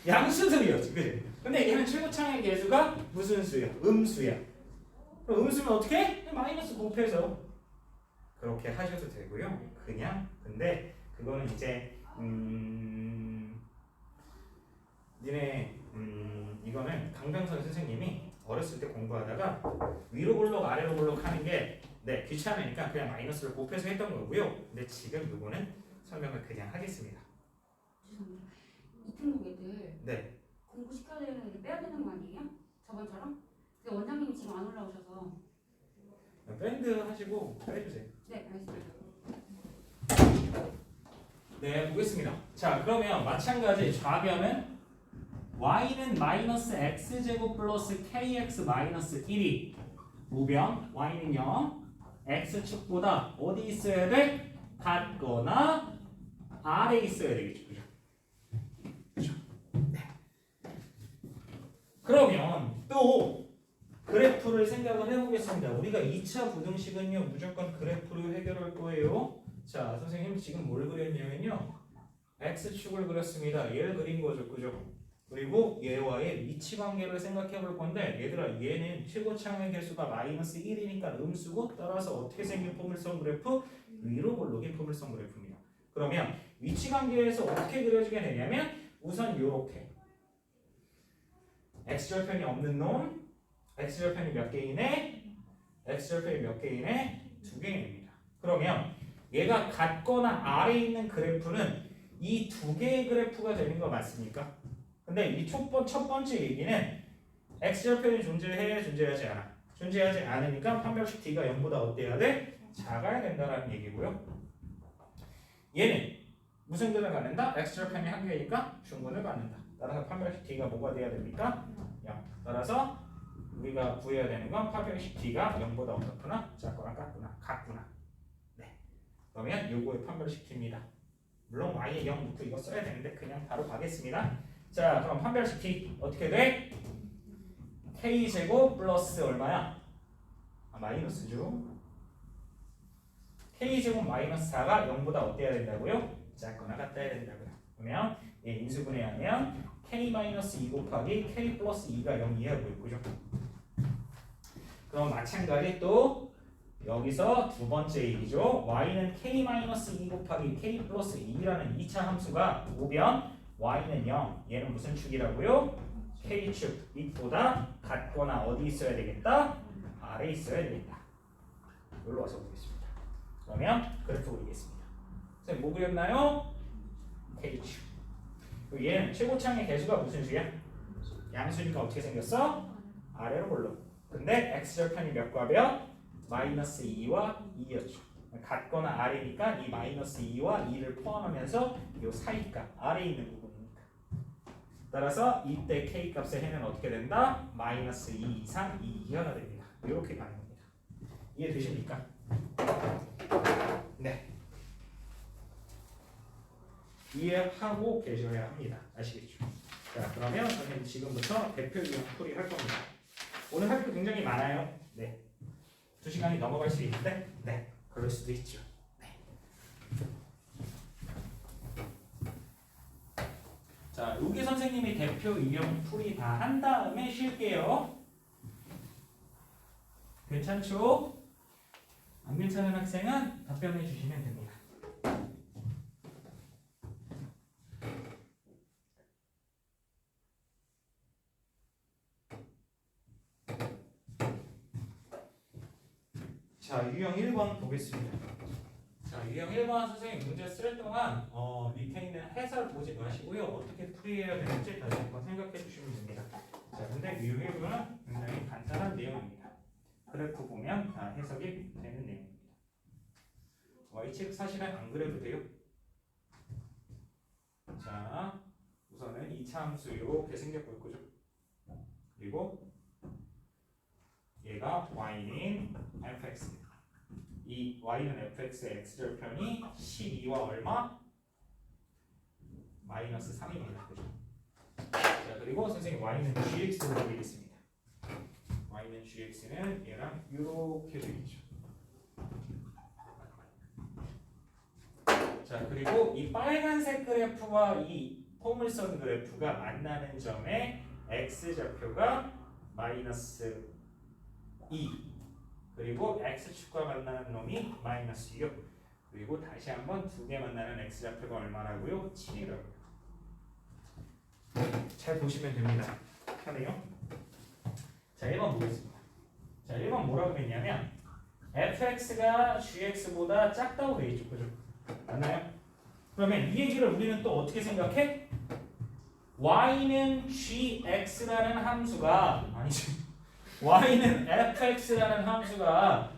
양수들이었지, 그지? 근데 얘는 최고창의 개수가 무슨 수야? 음수야. 그럼 음수면 어떻게 해? 마이너스 곱해서 그렇게 하셔도 되고요. 그냥 근데 그거는 이제 니네 이거는 강병선 선생님이 어렸을 때 공부하다가 위로 볼록 아래로 볼록 하는 게 네, 귀찮으니까 그냥 마이너스를 곱해서 했던 거고요. 근데 지금 이거는 설명을 그냥 하겠습니다. 죄송합니다. 이 등급 애들 네. 공부 시켜야 되는 애들 빼야 되는 거 아니에요? 저번처럼? 근데 원장님이 지금 안 올라오셔서. 밴드 하시고 빼주세요. 네, 알겠습니다. 네, 보겠습니다. 자, 그러면 마찬가지 좌변은 y는 마이너스 x제곱 플러스 kx 마이너스 1이 우변 y는 0 x축보다 어디 있어야 돼? 같거나 아래에 있어야 되겠죠. 그죠? 네. 그러면 또 그래프를 생각을 해보겠습니다. 우리가 2차 부등식은요 무조건 그래프로 해결할 거예요. 자, 선생님 지금 뭘 그렸냐면요 x축을 그렸습니다. 얘를 그린 거죠, 그죠? 그리고 얘와의 위치 관계를 생각해 볼 건데 얘들아 얘는 최고창의 개수가 마이너스 1이니까 음수고 따라서 어떻게 생긴 포물선 그래프? 위로 볼록의 포물선 그래프입니다. 그러면 위치 관계에서 어떻게 그려지게 되냐면 우선 이렇게 x절편이 없는 놈 x절편이 몇 개이네? x절편이 몇 개이네? 2개입니다. 그러면 얘가 같거나 아래에 있는 그래프는 이 두 개의 그래프가 되는 거 맞습니까? 근데 이 첫 번째 얘기는 x절편이 존재해? 존재하지 않아? 존재하지 않으니까 판별식 t가 0보다 어때야 돼? 작아야 된다는 얘기고요. 얘는 무슨 근을 갖는다? x절편이 한 개니까 중근을 갖는다. 따라서 판별식 t가 뭐가 돼야 됩니까? 0. 따라서 우리가 구해야 되는 건 판별식 t가 0보다 어떻구나? 작거나 같구나. 네. 그러면 요거의 판별식 t입니다. 물론 y에 0 넣고 이거 써야 되는데 그냥 바로 가겠습니다. 자, 그럼 판별식 t 어떻게 돼? k제곱 플러스 얼마야? 마이너스죠. k제곱 마이너스 4가 0보다 어때야 된다고요? 작거나 같아야 된다고요. 그러면 얘 인수분해하면 k 마이너스 2 곱하기 k 플러스 2가 0 이하고요. 그죠? 그럼 마찬가지 또 여기서 두 번째 얘기죠. y는 k 마이너스 2 곱하기 k 플러스 2라는 2차 함수가 우변 y는 0. 얘는 무슨 축이라고요? k축. 이보다 같거나 어디 있어야 되겠다? 아래에 있어야 되겠다. 여기로 와서 보겠습니다. 그러면 그래프 그리겠습니다. 선생님 뭐 그렸나요? k축. 그리고 얘는 최고창의 개수가 무슨 수야? 양수니까 어떻게 생겼어? 아래로 볼록. 근데 x절편이 몇과 몇? 마이너스 2와 2였죠. 같거나 아래니까 이 마이너스 2와 2를 포함하면서 이 사이값 아래에 있는 부분입니다. 따라서 이때 k 값의 해는 어떻게 된다? 마이너스 2 이상 2 이하가 됩니다. 이렇게 가는 겁니다. 이해되십니까? 네. 이해하고 계셔야 합니다. 아시겠죠? 자, 그러면 선생님 지금부터 대표 유형 풀이 할 겁니다. 오늘 할 게 굉장히 많아요. 네. 2시간이 넘어갈 수 있는데, 네, 그럴 수도 있죠. 네. 자, 여기 선생님이 대표 유형 풀이 다 한 다음에 쉴게요. 괜찮죠? 안 괜찮은 학생은 답변해 주시면 됩니다. 자, 유형 1번 보겠습니다. 자, 유형 1번 선생님 문제 쓸 동안 밑에 있는 해설 보지 마시고요. 어떻게 풀이해야 되는지 다시 한번 생각해 주시면 됩니다. 자, 근데 유형 1번은 굉장히 간단한 내용입니다. 그래프 보면 다 해석이 되는 내용입니다. y축 사실은 안 그래도 돼요. 자, 우선은 2차 함수 이렇게 생겨볼 거죠. 그리고 얘가 y는 fx. 이 y는 fx의 x절편이 12와 얼마? 마이너스 3입니다. 그죠? 자, 그리고 선생님 y는 gx로 보이겠습니다. y는 gx는 얘랑 이렇게 되겠죠. 자, 그리고 이 빨간색 그래프와 이 포물선 그래프가 만나는 점에 x좌표가 마이너스 2 그리고 x축과 만나는 놈이 마이너스 6 그리고 다시 한번 두 개 만나는 x좌표가 얼마라고요? 7이라고요. 잘 보시면 됩니다. 하네요. 자, 1번 보겠습니다. 자, 1번 뭐라고 했냐면 fx가 gx보다 작다고 돼 있죠. 그죠? 맞나요? 그러면 이 얘기를 우리는 또 어떻게 생각해? y는 gx라는 함수가 아니죠. y는 fx라는 함수가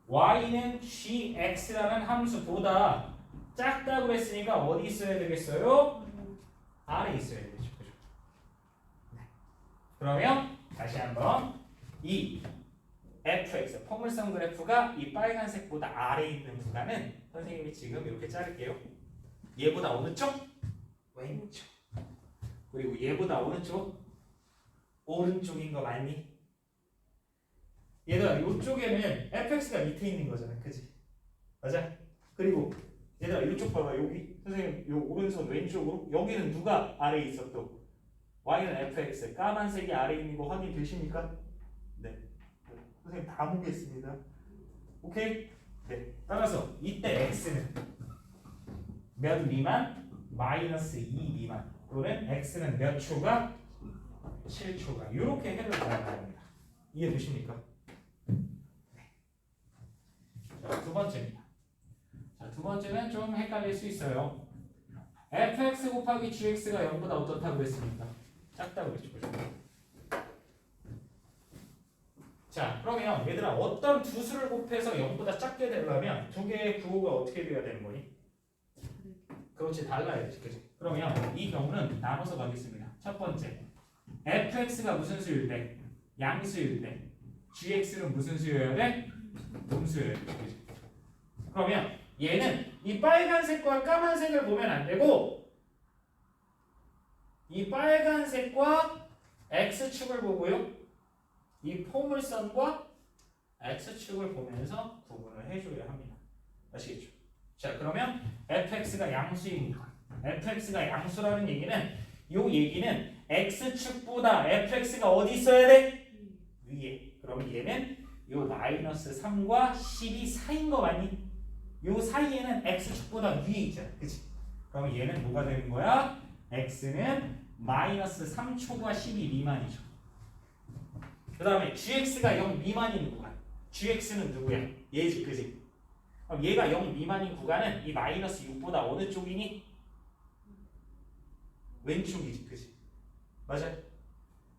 y는 gx라는 함수보다 작다고 했으니까 어디 있어야 되겠어요? 아래 있어야 되죠. 그죠? 네. 그러면 다시 한번 이 fx 포물선 그래프가 이 빨간색보다 아래에 있는 구간은 선생님이 지금 이렇게 자를게요. 얘보다 어느 쪽? 왼쪽. 그리고 얘보다 어느 쪽? 오른쪽인 거 맞니? 얘들아, 이쪽에는 fx가 밑에 있는 거잖아, 그지? 맞아? 그리고 얘들아, 이쪽 봐봐, 여기 선생님, 요 오른손 왼쪽으로 여기는 누가 아래에 있어 또? y는 fx, 까만색이 아래에 있는 거 확인되십니까? 네. 선생님 다 보겠습니다. 오케이? 네. 따라서 이때 x는 몇 미만? 마이너스 2 미만. 또는 x는 몇 초가? 7초가. 이렇게 해를 나가야 합니다. 이해되십니까? 네. 자, 두 번째입니다. 자, 두 번째는 좀 헷갈릴 수 있어요. fx 곱하기 gx가 0보다 어떻다고 했습니까? 작다고 했죠. 자, 그러면 얘들아 어떤 두 수를 곱해서 0보다 작게 되려면 두 개의 부호가 어떻게 돼야 되는 거니? 그렇지, 달라야지. 그치? 그러면 이 경우는 나눠서 가겠습니다. 첫 번째, fx가 무슨 수일 때? 양수일 때. gx는 무슨 수여야 돼? 음수여야 돼. 그치? 그러면 얘는 이 빨간색과 까만색을 보면 안 되고 이 빨간색과 x축을 보고요. 이 포물선과 x축을 보면서 구분을 해줘야 합니다. 아시겠죠? 자, 그러면 fx가 양수입니다. fx가 양수라는 얘기는 요 얘기는 x축보다 fx가 어디 있어야 돼? 위에. 그럼 얘는 요 마이너스 3과 12 사이인 거 맞니? 요 사이에는 x축보다 위에 있잖아. 그치? 그럼 얘는 뭐가 되는 거야? x는 마이너스 3초과 12 미만이죠. 그 다음에 gx가 0 미만인 구간. gx는 누구야? 얘지, 그지? 그럼 얘가 0 미만인 구간은 이 마이너스 6보다 어느 쪽이니? 왼쪽이지, 그지? 맞아?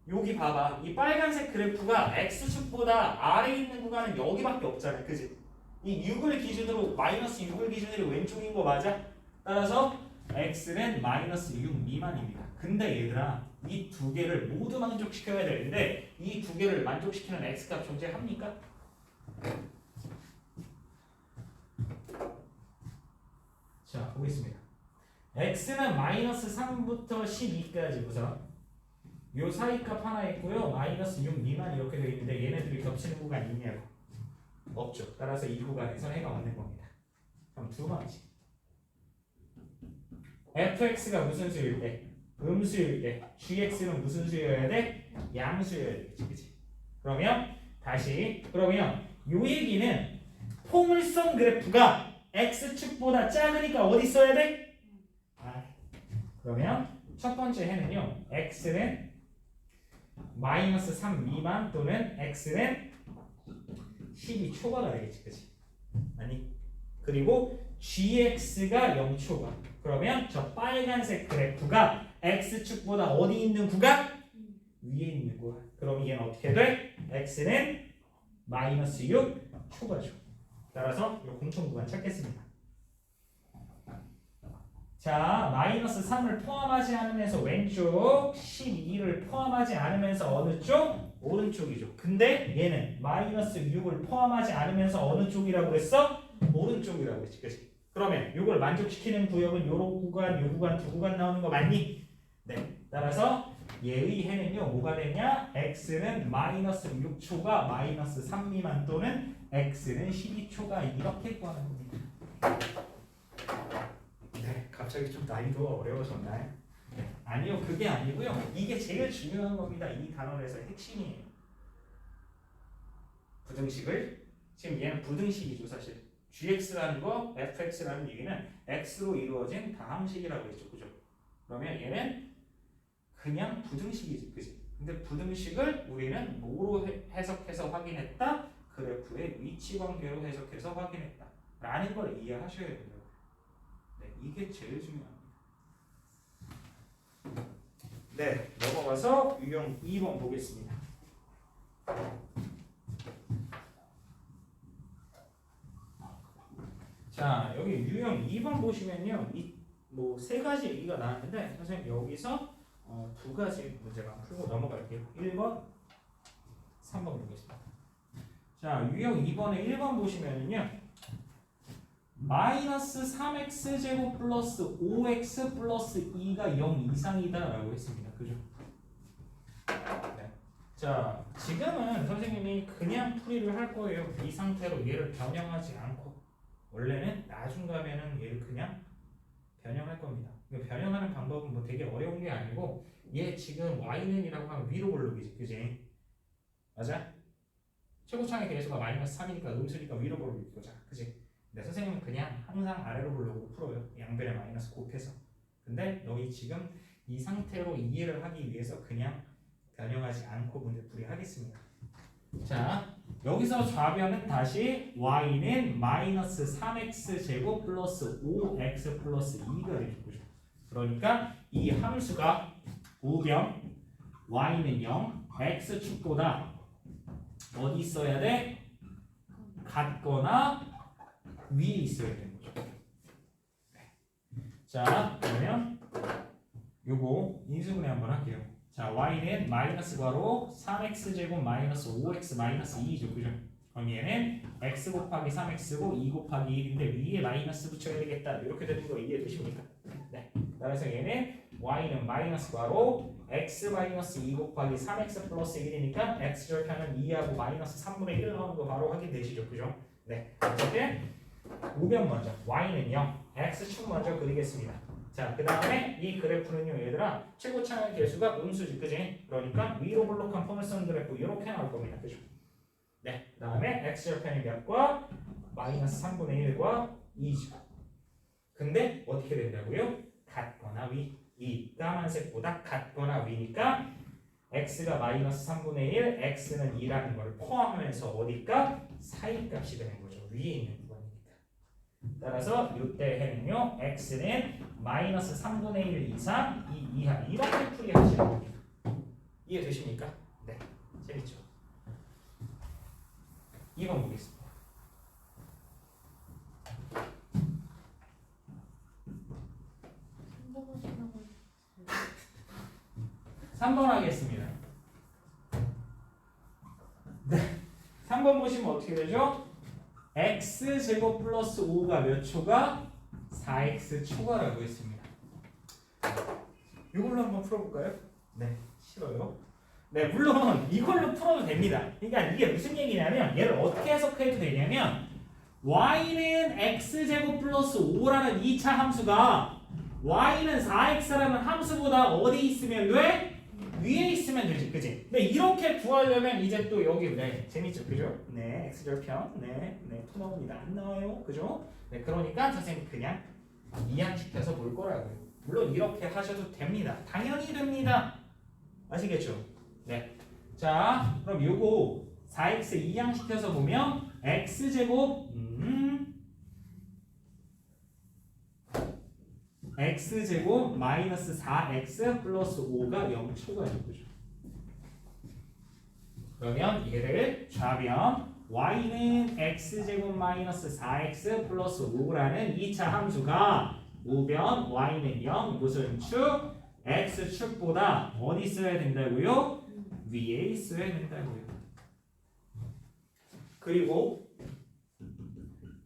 여기 봐봐. 이 빨간색 그래프가 x축보다 아래에 있는 구간은 여기밖에 없잖아. 그지? 이 6을 기준으로 마이너스 6을 기준으로 왼쪽인 거 맞아? 따라서 x는 마이너스 6 미만입니다. 근데 얘들아 이 두 개를 모두 만족시켜야 되는데 이 두 개를 만족시키는 x값 존재합니까? 자 보겠습니다. x는 마이너스 3부터 12까지 우선 요 사이 값 하나 있고요. 마이너스 6 미만 이렇게 되어 있는데 얘네들이 겹치는 구간 있냐고? 없죠. 따라서 이 구간에서 해가 없는 겁니다. 그럼 두 번째 fx가 무슨 수일 때? 음수일 때 gx는 무슨 수여야 돼? 양수여야 되겠지. 그치? 그러면 다시 그러면 요 얘기는 포물선 그래프가 x축보다 작으니까 어디 써야 돼? 그러면 첫 번째 해는요. x는 마이너스 3 미만 또는 x는 12초가가 되겠지. 그치? 아니 그리고 gx가 0초가 그러면 저 빨간색 그래프가 x축보다 어디 있는 구간? 위에 있는 구간. 그럼 얘는 어떻게 돼? x는 마이너스 6 초가죠. 따라서 이 공통 구간 찾겠습니다. 자, 마이너스 3을 포함하지 않으면서 왼쪽 12를 포함하지 않으면서 어느 쪽? 오른쪽이죠. 근데 얘는 마이너스 6을 포함하지 않으면서 어느 쪽이라고 그랬어? 오른쪽이라고 했지. 그치? 그러면 이걸 만족시키는 구역은 요 구간, 요 구간, 두 구간 나오는 거 맞니? 네. 따라서 얘의 해는요 뭐가 되냐? x는 마이너스 6초가 마이너스 3 미만 또는 x는 12초가 이렇게 구하는 겁니다. 네, 갑자기 좀 난이도가 어려워졌나요? 네. 아니요, 그게 아니고요. 이게 제일 중요한 겁니다. 이 단원에서 핵심이에요. 부등식을 지금 얘는 부등식이죠, 사실. gx라는 거, fx라는 얘기는 x로 이루어진 다항식이라고 했죠, 그죠? 그러면 얘는 그냥 부등식이지, 그지? 근데 부등식을 우리는 뭐로 해석해서 확인했다? 그래프의 위치 관계로 해석해서 확인했다. 라는 걸 이해하셔야 됩니다. 네, 이게 제일 중요합니다. 네, 넘어가서 유형 2번 보겠습니다. 자, 여기 유형 2번 보시면요, 뭐 세 가지 얘기가 나왔는데 선생님 여기서 두 가지 문제만 풀고 넘어갈게요. 1번, 3번 보겠습니다. 자, 유형 2번에 1번 보시면은요, 마이너스 3x 제곱 플러스 5x 플러스 2가 0 이상이다 라고 했습니다. 그죠? 네. 자, 지금은 선생님이 그냥 풀이를 할 거예요. 이 상태로 얘를 변형하지 않고. 원래는 나중 가면은 얘를 그냥 변형할 겁니다. 변형하는 방법은 뭐 되게 어려운 게 아니고 얘 지금 y는이라고 하면 위로 볼록이지, 그지? 맞아? 최고창의 계수가 마이너스 3이니까 음수니까 위로 볼록일 거잖아, 그지? 근데 선생님은 그냥 항상 아래로 볼록으로 풀어요. 양변에 마이너스 곱해서. 근데 너희 지금 이 상태로 이해를 하기 위해서 그냥 변형하지 않고 문제풀이 하겠습니다. 자, 여기서 좌변은 다시 y는 마이너스 3x 제곱 플러스 5x 플러스 2가 되겠죠. 그러니까 이 함수가 우변 y는 0, x축보다 어디 있어야 돼? 같거나 위에 있어야 되는 거죠. 네. 자, 그러면 요거 인수분해 한번 할게요. 자, y는 마이너스 괄호 3x 제곱 마이너스 5x 마이너스 2죠, 그죠? 그럼 얘는 x 곱하기 3x고 2 곱하기 1인데 위에 마이너스 붙여야 되겠다. 이렇게 되는 거 이해되십니까? 네. 따라서 얘는 y는 마이너스 괄호 x 마이너스 2 곱하기 3x 플러스 1이니까 x 절편은 2하고 마이너스 3분의 1 나오는 거 바로 확인되시죠, 그죠? 네. 이렇게 우변 먼저 y는 0, x축 먼저 그리겠습니다. 자, 그 다음에 이 그래프는요, 얘들아, 최고차의 개수가 음수지, 그지? 그러니까 위로 볼록한 포물선 그래프 이렇게 나올 겁니다, 그죠? 네, 그 다음에 x절편이 몇과 마이너스 3분의 1과 2죠. 근데 어떻게 된다고요? 같거나 위. 이 까만색보다 같거나 위니까 x가 마이너스 3분의 1, x는 2라는 걸 포함하면서 어디가? 사이값이 되는 거죠. 위에 있는 구간이니까. 따라서 이때 해는요, x는 마이너스 3분의 1 이상 2 이하 이렇게 풀이하시는 겁니다. 이해되십니까? 네, 재밌죠? 2번 보겠습니다. 3번 하겠습니다. 네, 3번 보시면 어떻게 되죠? x제곱 플러스 5가 몇 초가? 4x 초과라고 했습니다. 이걸로 한번 풀어볼까요? 네, 싫어요. 네, 물론 이걸로 풀어도 됩니다. 그러니까 이게 무슨 얘기냐면 얘를 어떻게 해석해도 되냐면 y는 x제곱 플러스 5라는 2차 함수가 y는 4x라는 함수보다 어디 있으면 돼? 위에 있으면 되지, 그지? 근데 이렇게 구하려면 이제 또 여기 네 재밌죠, 그죠? 네, x절편, 네, 토 나옵니다. 안 나와요, 그죠? 네, 그러니까 선생님 그냥 이항시켜서 볼 거라고요. 물론 이렇게 하셔도 됩니다. 당연히 됩니다. 아시겠죠? 네. 자, 그럼 요거 4x 이항시켜서 보면 x제곱 x제곱 마이너스 4x 플러스 5가 0초가 되는 거죠. 그러면 얘를 좌변 y는 x제곱 마이너스 4x 플러스 5라는 2차 함수가 우변 y는 0 무슨 축? x축보다 어디 있어야 된다고요? 위에 있어야 된다고요. 그리고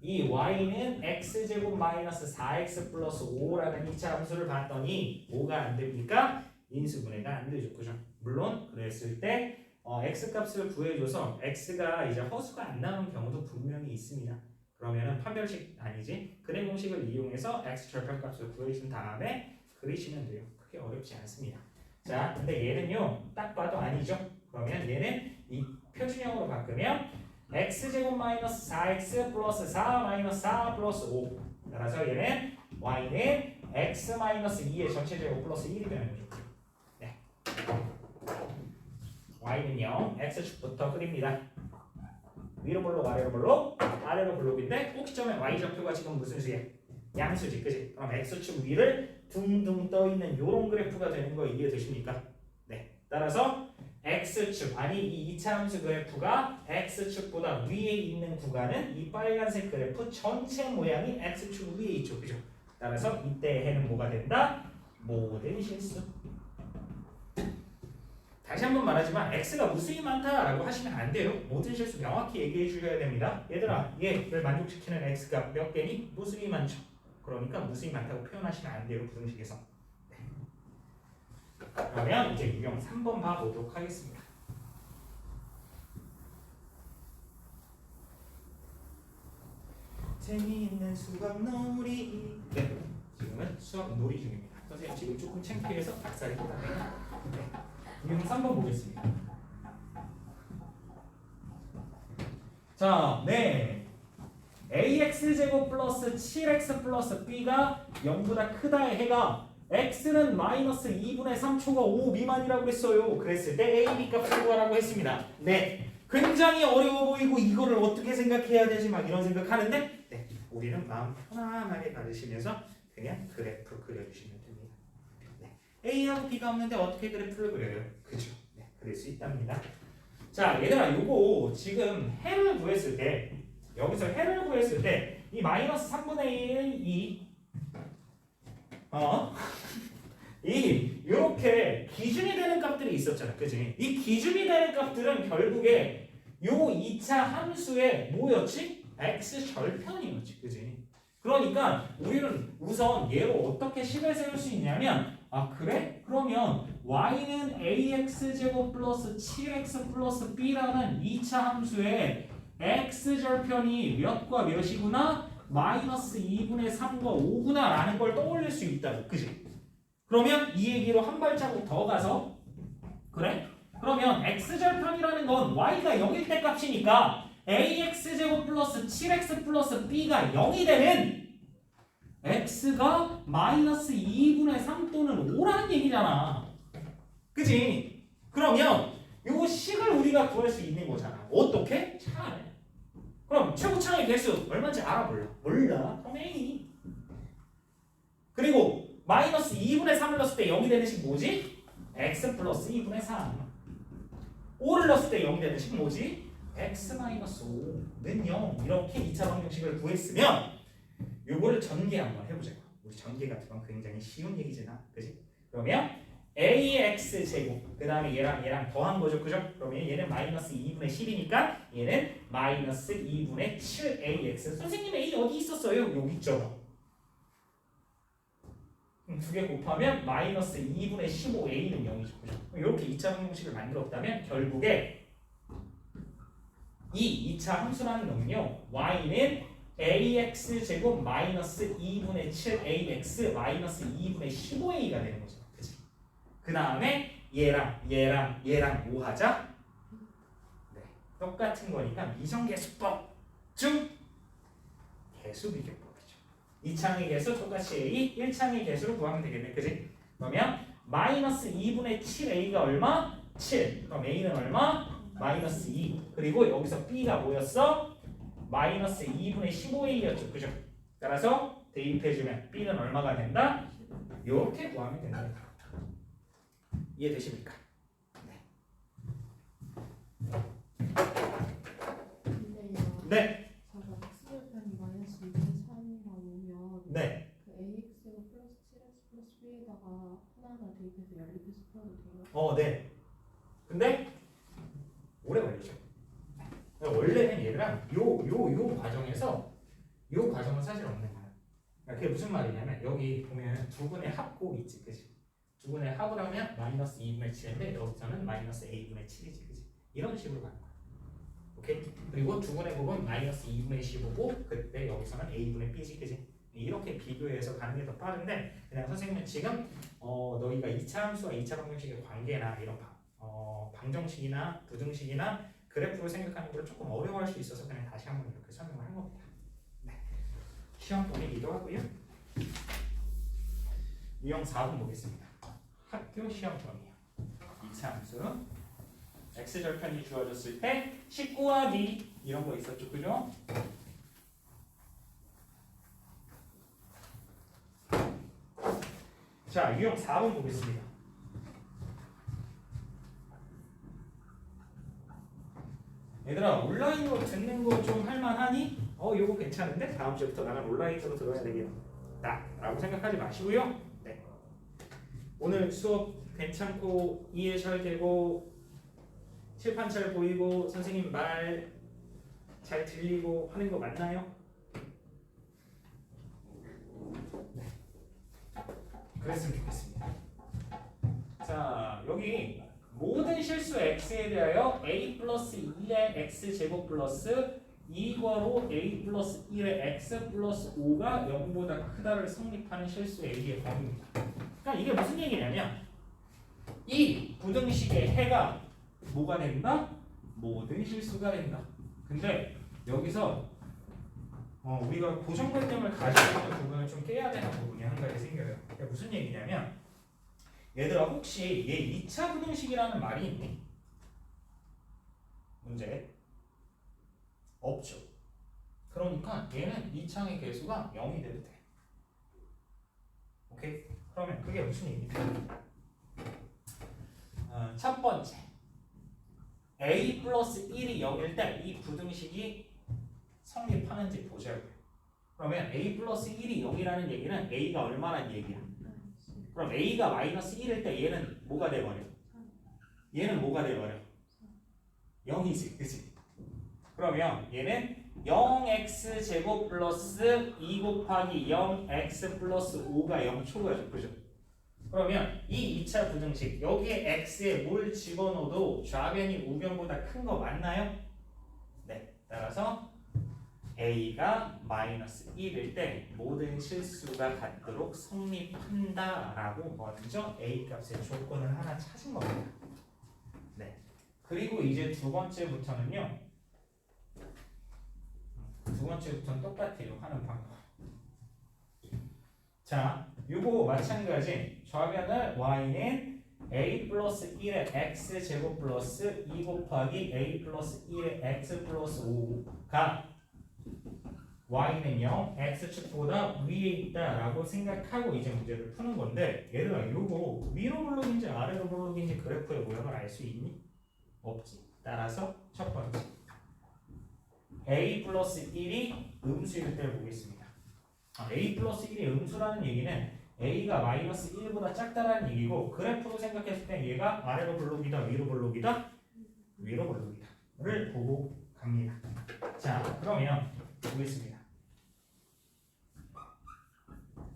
이 y는 x제곱 마이너스 4x 플러스 5라는 2차 함수를 봤더니 5가 안 됩니까? 인수분해가 안 되죠. 그죠? 물론 그랬을 때 x값을 구해줘서 x가 이제 허수가 안 나오는 경우도 분명히 있습니다. 그러면은 판별식 아니지 근해 공식을 이용해서 x 절편값을 구해준 다음에 그리시면 돼요. 크게 어렵지 않습니다. 자, 근데 얘는요 딱 봐도 아니죠. 그러면 얘는 이 표준형으로 바꾸면 x제곱 마이너스 4x 플러스 4 마이너스 4 플러스 5 따라서 얘는 y는 x 마이너스 2의 전체제곱 플러스 1이 되는 거죠. 네. y는 0, x축부터 그립니다. 위로 볼록 아래로 볼록 아래로 볼록인데 꼭 시점에 y좌표가 지금 무슨 수야? 양수지, 그지? 그럼 x축 위를 둥둥 떠있는 요런 그래프가 되는 거 이해되십니까? 네. 따라서 x축, 아니 이 2차 함수 그래프가 x축보다 위에 있는 구간은 이 빨간색 그래프 전체 모양이 x축 위에 있죠, 그죠? 따라서 이때 해는 뭐가 된다? 모든 실수. 다시 한번 말하지만 x가 무수히 많다라고 하시면 안 돼요. 모든 실수 명확히 얘기해 주셔야 됩니다. 얘들아, 얘를 만족시키는 x가 몇 개니? 무수히 많죠. 그러니까 무수히 많다고 표현하시면 안 돼요, 부등식에서. 네. 그러면 이제 유형 3번 봐보도록 하겠습니다. 재미있는 수학 놀이. 네, 지금은 수학 놀이 중입니다. 선생님 지금 조금 창피해서 닭살이 돋아요. 네. 유형 3번 보겠습니다. 자, 네. ax제곱 플러스 7x 플러스 b가 0보다 크다의 해가 x는 마이너스 2분의 3초가 5 미만이라고 했어요. 그랬을 때 a, b 값을 구하라고 했습니다. 네. 굉장히 어려워 보이고 이거를 어떻게 생각해야 되지 막 이런 생각하는데 네. 우리는 마음 편안하게 받으시면서 그냥 그래프 그려주시면 됩니다. 네. a하고 b가 없는데 어떻게 그래프를 그려요? 그죠? 네. 그릴 수 있답니다. 자, 얘들아 요거 지금 해를 구했을 때 여기서 해를 구했을 때 이 마이너스 3분의 1이 이렇게 기준이 되는 값들이 있었잖아, 그지? 이 기준이 되는 값들은 결국에 요 2차 함수의 뭐였지? x 절편이었지, 그지? 그러니까 우리는 우선 얘를 어떻게 식을 세울 수 있냐면 그래? 그러면 y는 ax제곱 플러스 7x 플러스 b라는 2차 함수의 x절편이 몇과 몇이구나? 마이너스 2분의 3과 5구나 라는 걸 떠올릴 수 있다고, 그지? 그러면 이 얘기로 한 발자국 더 가서 그래? 그러면 x절편이라는 건 y가 0일 때 값이니까 ax제곱 플러스 7x 플러스 b가 0이 되는 x가 마이너스 2분의 3 또는 5라는 얘기잖아, 그지? 그러면 요 식을 우리가 구할 수 있는 거잖아. 어떻게? 잘. 그럼 최고차의 개수 얼마인지 알아? 몰라. 그럼 A. 그리고 마이너스 2분의 3을 넣었을 때 0이 되는 식 뭐지? x 플러스 2분의 3. 5를 넣었을 때 0이 되는 식은 뭐지? x 마이너스 5는 0. 이렇게 2차 방정식을 구했으면 요거를 전개 한번 해보자고. 우리 전개 같은 건 굉장히 쉬운 얘기잖아. 그지? 그러면 ax 제곱 그 다음에 얘랑 더한 거죠. 그죠? 그러면 얘는 마이너스 2분의 10이니까 얘는 마이너스 2분의 7ax. 선생님 a 어디 있었어요? 여기 있죠. 두 개 곱하면 마이너스 2분의 15a는 0이죠. 그죠? 이렇게 2차 방정식을 만들었다면 결국에 이 2차 함수라는 놈은요. y는 ax 제곱 마이너스 2분의 7ax 마이너스 2분의 15a가 되는 거죠. 그치? 그 다음에 얘랑 뭐 하자? 네, 똑같은 거니까 미정계수법 중 개수비교법이죠. 2창의 개수 똑같이 a, 1창의 개수로 구하면 되겠네. 그치? 그러면 마이너스 2분의 7a가 얼마? 7. 그럼 a는 얼마? 마이너스 2. 그리고 여기서 b가 뭐였어? 마이너스 2분의 15a였죠. 그죠? 따라서 대입해주면 b는 얼마가 된다? 이렇게 구하면 된다. 이해되십니까? 근데요. 네. 저거 x절편이 마이너스 2분의 3이라고 오면 네. 그 ax가 플러스 7x 플러스 b에다가 하나하나 대입해서 연립해서 풀어도 돼요? 네. 근데 오래 걸리죠. 원래는 얘랑 요 과정에서 요 과정은 사실 없는 거야. 그러니까 그게 무슨 말이냐면 여기 보면 두 분의 합곱 있지, 그지? 두 분의 합을 하면 마이너스 2분의 7인데 여기서는 마이너스 a분의 7이지, 그지? 이런 식으로 가는 거야. 오케이? 그리고 두 분의 곱은 마이너스 2분의 15고 그때 여기서는 a분의 b지, 그지? 이렇게 비교해서 가는 게 더 빠른데 그냥 선생님은 지금 너희가 2차 함수와 2차 방정식의 관계나 이런 방정식이나 부등식이나 그래프로 생각하는 걸 조금 어려워할 수 있어서 그냥 다시 한번 이렇게 설명을 한 겁니다. 네. 시험 보내기도 하고요. 유형 4번 보겠습니다. 학교 시험 범위요. 2차 함수 x절편이 주어졌을 때 10 곱하기 이런 거 있었죠, 그죠? 자, 유형 4번 보겠습니다. 얘들아 온라인으로 듣는 거 좀 할만하니? 이거 괜찮은데? 다음 주부터 나는 온라인으로 들어야 되겠다 라고 생각하지 마시고요. 네. 오늘 수업 괜찮고 이해 잘 되고 칠판 잘 보이고 선생님 말 잘 들리고 하는 거 맞나요? 네. 그랬으면 좋겠습니다. 자, 여기 모든 실수 x에 대하여 a 플러스 2의 x 제곱 플러스 2괄호 a 플러스 1의 x 플러스 5가 0보다 크다를 성립하는 실수 a의 범위입니다. 그러니까 이게 무슨 얘기냐면 이 부등식의 해가 뭐가 된다? 모든 실수가 된다. 근데 여기서 우리가 고정관념을 가지고 있는 부분을 좀 깨야 되는 부분이 한 가지 생겨요. 그러니까 무슨 얘기냐면 얘들아 혹시 얘 2차 부등식이라는 말이 있니? 문제 없죠. 그러니까 얘는 2창의 개수가 0이 돼도 돼. 오케이? 그러면 그게 무슨 얘기입니까? 첫 번째 a 플러스 1이 0일 때 이 부등식이 성립하는지 보자고요. 그러면 a 플러스 1이 0이라는 얘기는 a가 얼마란 얘기야? 그럼 a가 마이너스 1일 때 얘는 뭐가 돼버려? 얘는 뭐가 돼버려? 0이지, 그치? 그러면 얘는 0x 제곱 플러스 2 곱하기 0x 플러스 5가 0초가 그죠? 그러면 이 2차 부등식 여기에 x에 뭘 집어넣어도 좌변이 우변보다 큰 거 맞나요? 네, 따라서 a가 마이너스 1일 때 모든 실수가 같도록 성립한다라고 뭐죠? a 값의 조건을 하나 찾은 겁니다. 네. 그리고 이제 두 번째부터는 똑같아요. 하는 방법. 자, 요거 마찬가지. 좌변을 y는 a 플러스 1의 x 제곱 플러스 2 곱하기 a 플러스 1의 x 플러스 5가 y는 0, x축보다 위에 있다라고 생각하고 이제 문제를 푸는 건데 얘들아 요거 위로 블록인지 아래로 블록인지 그래프의 모양을 알 수 있니? 없지. 따라서 첫 번째 a 플러스 1이 음수일 때를 보겠습니다. a 플러스 1이 음수라는 얘기는 a가 마이너스 1보다 작다라는 얘기고 그래프로 생각했을 때 얘가 아래로 블록이다 위로 블록이다 위로 블록이다 를 보고 갑니다. 자 그러면 보겠습니다.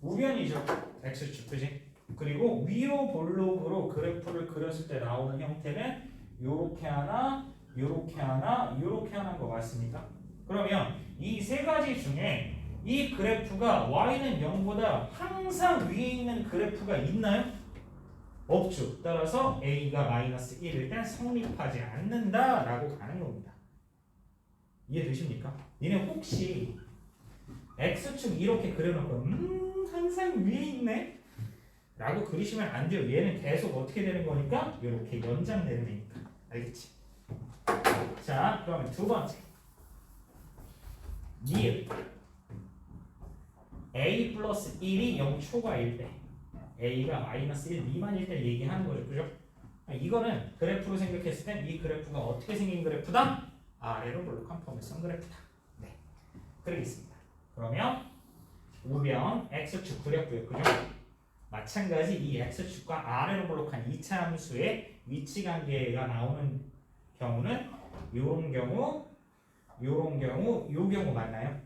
우변이죠. x축 그지? 그리고 위로 볼록으로 그래프를 그렸을 때 나오는 형태는 요렇게 하나 요렇게 하나 요렇게 하나인 것 같습니까? 그러면 이 세 가지 중에 이 그래프가 y는 0보다 항상 위에 있는 그래프가 있나요? 없죠. 따라서 a가 마이너스 1일 땐 성립하지 않는다라고 가는 겁니다. 이해되십니까? 니네 혹시 x축 이렇게 그려놓고 항상 위에 있네? 라고 그리시면 안 돼요. 얘는 계속 어떻게 되는 거니까? 이렇게 연장되는 애니까. 알겠지? 자 그러면 두 번째 니은 a 플러스 1이 0 초과일 때 a가 마이너스 1 미만일 때 얘기하는 거죠. 그죠? 이거는 그래프로 생각했을 땐 이 그래프가 어떻게 생긴 그래프다? 아래로 볼록한 포맷성 그래프다. 네, 그러겠습니다. 그러면 우변 x축 그렸고요. 그죠? 마찬가지 이 x축과 아래로 볼록한 2차 함수의 위치 관계가 나오는 경우는 요런 경우, 요런 경우, 요 경우 맞나요?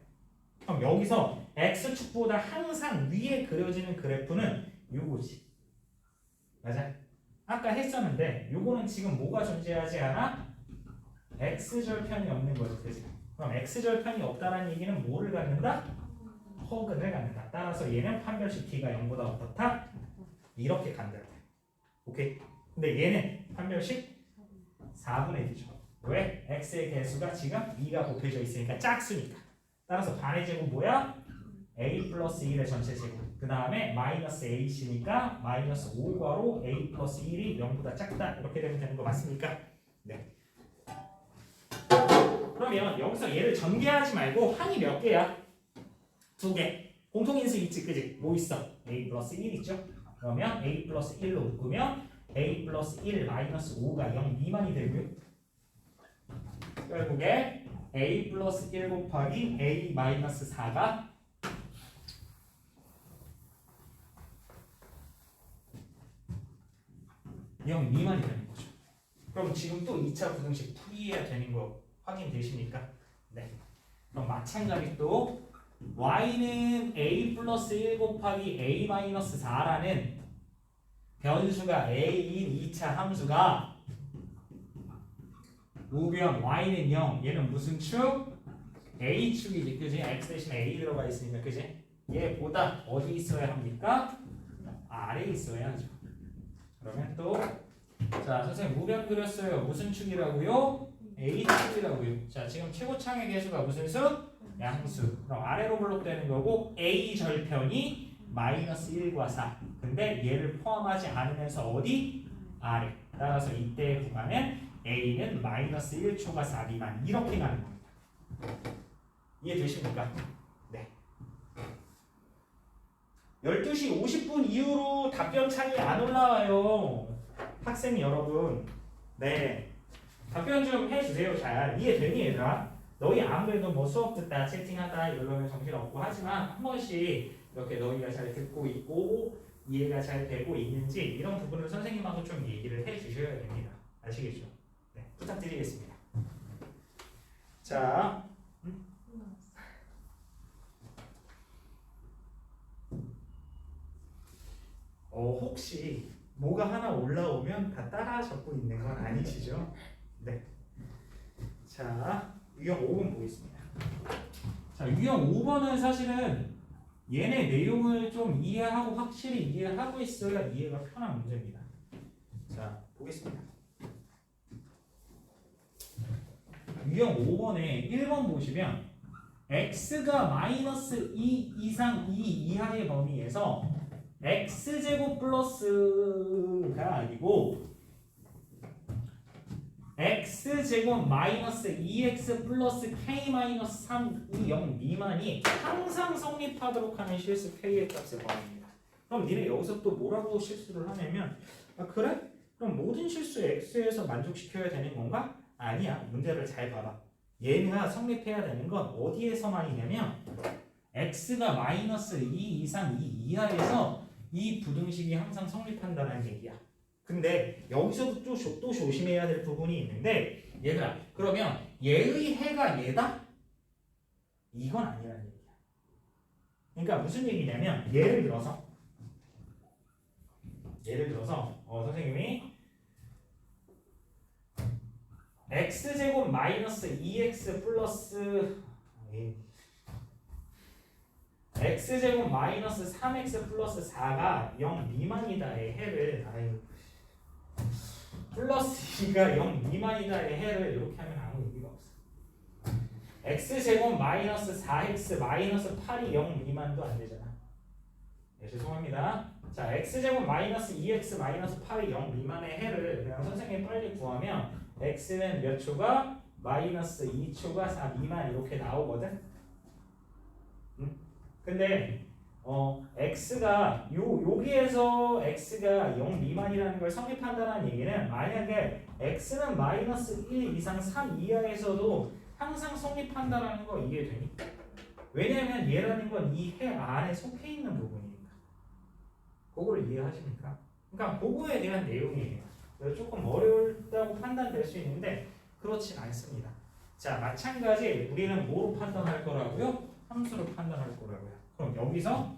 그럼 여기서 x축보다 항상 위에 그려지는 그래프는 요거지. 맞아? 아까 했었는데 요거는 지금 뭐가 존재하지 않아? x절편이 없는 거지. 그치? 그럼 x절편이 없다는 얘기는 뭐를 갖는다? 허근을 갖는다. 따라서 얘는 판별식 t가 0보다 어떻다? 이렇게 간다. 오케이? 근데 얘는 판별식 4분의 d죠. 왜? x의 개수가 지금 2가 곱해져 있으니까 짝수니까. 따라서 반의 제곱 뭐야? a 플러스 1의 전체 제곱. 그 다음에 마이너스 ac니까 마이너스 5괄호 a 플러스 1이 0보다 작다. 이렇게 되면 되는 거 맞습니까? 네. 그러면 여기서 얘를 전개하지 말고 항이 몇 개야? 2개. 공통인수 있지, 그지? 뭐 있어? a 플러스 1 있죠? 그러면 a 플러스 1로 묶으면 a 플러스 1 마이너스 5가 0 미만이 되고요. 결국에 a 플러스 1 곱하기 a 마이너스 4가 0 미만이 되는 거죠. 그럼 지금 또 2차 부등식 풀이해야 되는 거 확인되십니까? 네. 그럼 마찬가지 또 y는 a 플러스 1 곱하기 a 마이너스 4라는 변수가 a인 2차 함수가 우변 y는 0 얘는 무슨 축? a축이지 그지? x 대신에 a 들어가 있으니까 그지? 얘보다 어디 있어야 합니까? 아래에 있어야 하죠. 그러면 또 자 선생님 우변 그렸어요. 무슨 축이라고요? a축이라고요. 자 지금 최고창의 개수가 무슨 수? 양수. 그럼 아래로 블록되는 거고 a 절편이 마이너스 1과 4. 근데 얘를 포함하지 않으면서 어디? 아래. 따라서 이때의 구간은 a는 마이너스 1초가 4 미만 이렇게 가는 겁니다. 이해되십니까? 네. 12시 50분 이후로 답변창이 안 올라와요. 학생 여러분. 네. 답변 좀 해주세요. 잘 이해되니 얘들아? 너희 아무래도 뭐 수업 듣다 채팅하다 이러면 정신없고 하지만 한 번씩 이렇게 너희가 잘 듣고 있고 이해가 잘 되고 있는지 이런 부분을 선생님하고 좀 얘기를 해 주셔야 됩니다. 아시겠죠? 네, 부탁드리겠습니다. 자, 혹시 뭐가 하나 올라오면 다 따라 적고 있는 건 아니시죠? 네. 자, 유형 5번 보겠습니다. 자, 유형 5번은 사실은 얘네 내용을 좀 이해하고 확실히 이해하고 있어야 이해가 편한 문제입니다. 자, 보겠습니다. 유형 5번에 1번 보시면 x가 마이너스 2 이상 2 이하의 범위에서 x제곱 플러스가 아니고 x제곱 마이너스 2x 플러스 k 마이너스 3이 0 미만이 항상 성립하도록 하는 실수 k의 값을 구합니다. 그럼 니네 여기서 또 뭐라고 실수를 하냐면 아 그래? 그럼 모든 실수 x에서 만족시켜야 되는 건가? 아니야. 문제를 잘 봐봐. 얘가 성립해야 되는 건 어디에서만이냐면 x가 마이너스 2 이상 2 이하에서 이 부등식이 항상 성립한다는 얘기야. 근데 여기서도 또 조심해야 될 부분이 있는데 얘들아 그러면 얘의 해가 얘다? 이건 아니라는 얘기야. 그러니까 무슨 얘기냐면 예를 들어서 선생님이 x제곱 마이너스 2x 플러스 x제곱 마이너스 3x 플러스 4가 0 미만이다의 해를 플러스 2가 0 미만이다의 해를 이렇게 하면 아무 의미가 없어. x제곱 마이너스 4x 마이너스 8이 0 미만도 안 되잖아. 네, 죄송합니다. 자, x제곱 마이너스 2x 마이너스 8이 0 미만의 해를 그냥 선생님이 빨리 구하면 x는 몇 초가? 마이너스 2초가 4 미만 이렇게 나오거든? 근데 x가 여기에서 x가 0 미만이라는 걸 성립한다는 얘기는 만약에 x는 마이너스 1 이상 3 이하에서도 항상 성립한다는 거 이해되니? 왜냐면 얘라는 건 이 해 안에 속해 있는 부분이니까. 그걸 이해하십니까? 그러니까 그거에 대한 내용이에요. 조금 어렵다고 판단될 수 있는데 그렇진 않습니다. 자, 마찬가지 우리는 뭐로 판단할 거라고요? 함수로 판단할 거라고요. 그럼 여기서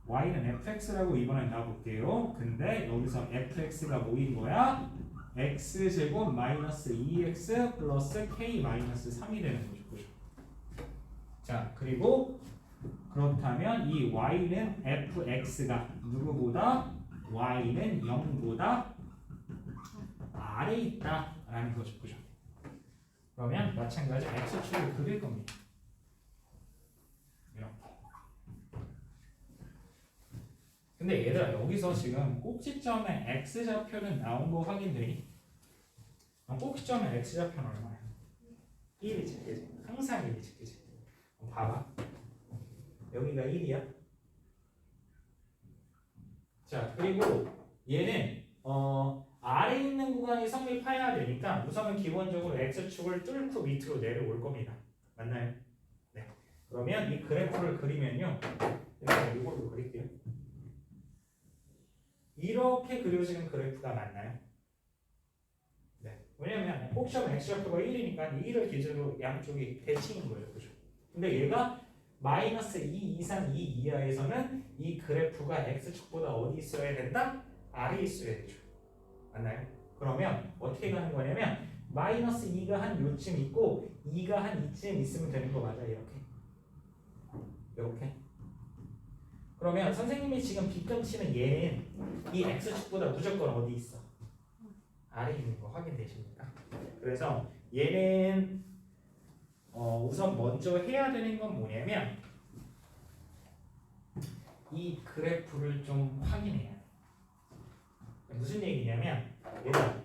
y는 fx라고 이번엔 놔볼게요. 근데 여기서 fx가 뭐인 거야? x제곱 마이너스 2x 플러스 k 마이너스 3이 되는 거죠. 그죠? 자, 그리고 그렇다면 이 y는 fx가 누구보다? y는 0보다 아래 있다 라는 거죠. 그죠? 그러면 마찬가지 x축을 그릴 겁니다. 이렇게. 근데 얘들아 여기서 지금 꼭지점에 x좌표는 나온 거 확인되니? 꼭지점에 x좌표는 얼마야? 1이지. 그지? 항상 1이지. 그지? 봐봐. 여기가 1이야. 자, 그리고 얘는 아래 있는 구간이 성립해야 되니까 우선은 기본적으로 x축을 뚫고 밑으로 내려올 겁니다. 맞나요? 네. 그러면 이 그래프를 그리면요. 이걸로 그릴게요. 이렇게 그려지는 그래프가 맞나요? 네. 왜냐면 꼭지점 x좌표가 1이니까 1을 기준으로 양쪽이 대칭인 거예요. 그죠? 근데 얘가 마이너스 2 이상 2 이하에서는 이 그래프가 x축보다 어디 있어야 된다? 아래에 있어야 되죠. 맞나요? 그러면 어떻게 가는 거냐면 마이너스 2가 한 요쯤 있고 2가 한 이쯤 있으면 되는 거 맞아. 이렇게 그러면 선생님이 지금 빗점치는 얘는 이 x축보다 무조건 어디 있어? 아래에 있는 거 확인되십니까? 그래서 얘는 우선 먼저 해야 되는 건 뭐냐면 이 그래프를 좀 확인해야 돼. 무슨 얘기냐면 얘들아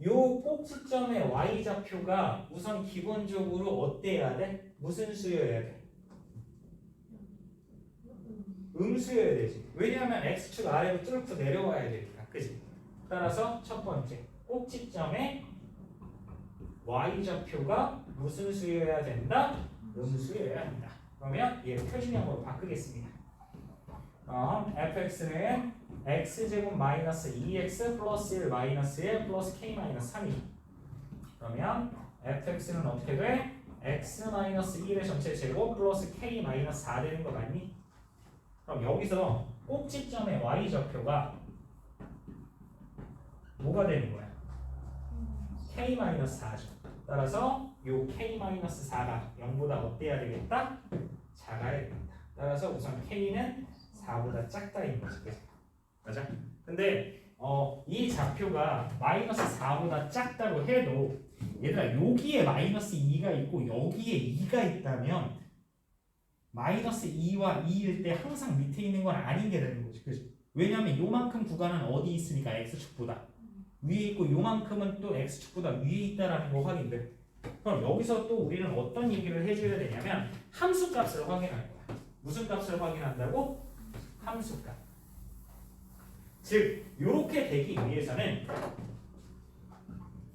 요 꼭지점의 y좌표가 우선 기본적으로 어때야 돼? 무슨 수여야 돼? 음수여야 되지. 왜냐하면 x축 아래로 뚫고 내려와야 되니까. 그지? 따라서 첫 번째 꼭지점의 y좌표가 무슨 수여야 된다? 음수여야 한다. 그러면 얘 표준형으로 바꾸겠습니다. fx는 x제곱 마이너스 2x 플러스 1 마이너스 1 플러스 k 마이너스 3이 그러면 fx는 어떻게 돼? x 마이너스 1의 전체 제곱 플러스 k 마이너스 4 되는 거 맞니? 그럼 여기서 꼭지점의 y좌표가 뭐가 되는 거야? k 마이너스 4죠. 따라서 요 k 마이너스 4가 0보다 어때야 되겠다? 작아야 되겠다. 따라서 우선 k는 4보다 작다인 거지. 맞아? 근데 이 좌표가 마이너스 4보다 작다고 해도 얘들아 여기에 마이너스 2가 있고 여기에 2가 있다면 마이너스 2와 2일 때 항상 밑에 있는 건 아닌 게 되는 거지. 그치? 왜냐하면 요만큼 구간은 어디 있으니까 x축보다 위에 있고 요만큼은 또 x축보다 위에 있다라는 거 확인돼. 그럼 여기서 또 우리는 어떤 얘기를 해줘야 되냐면 함수값을 확인할 거야. 무슨 값을 확인한다고? 함수값. 즉 이렇게 되기 위해서는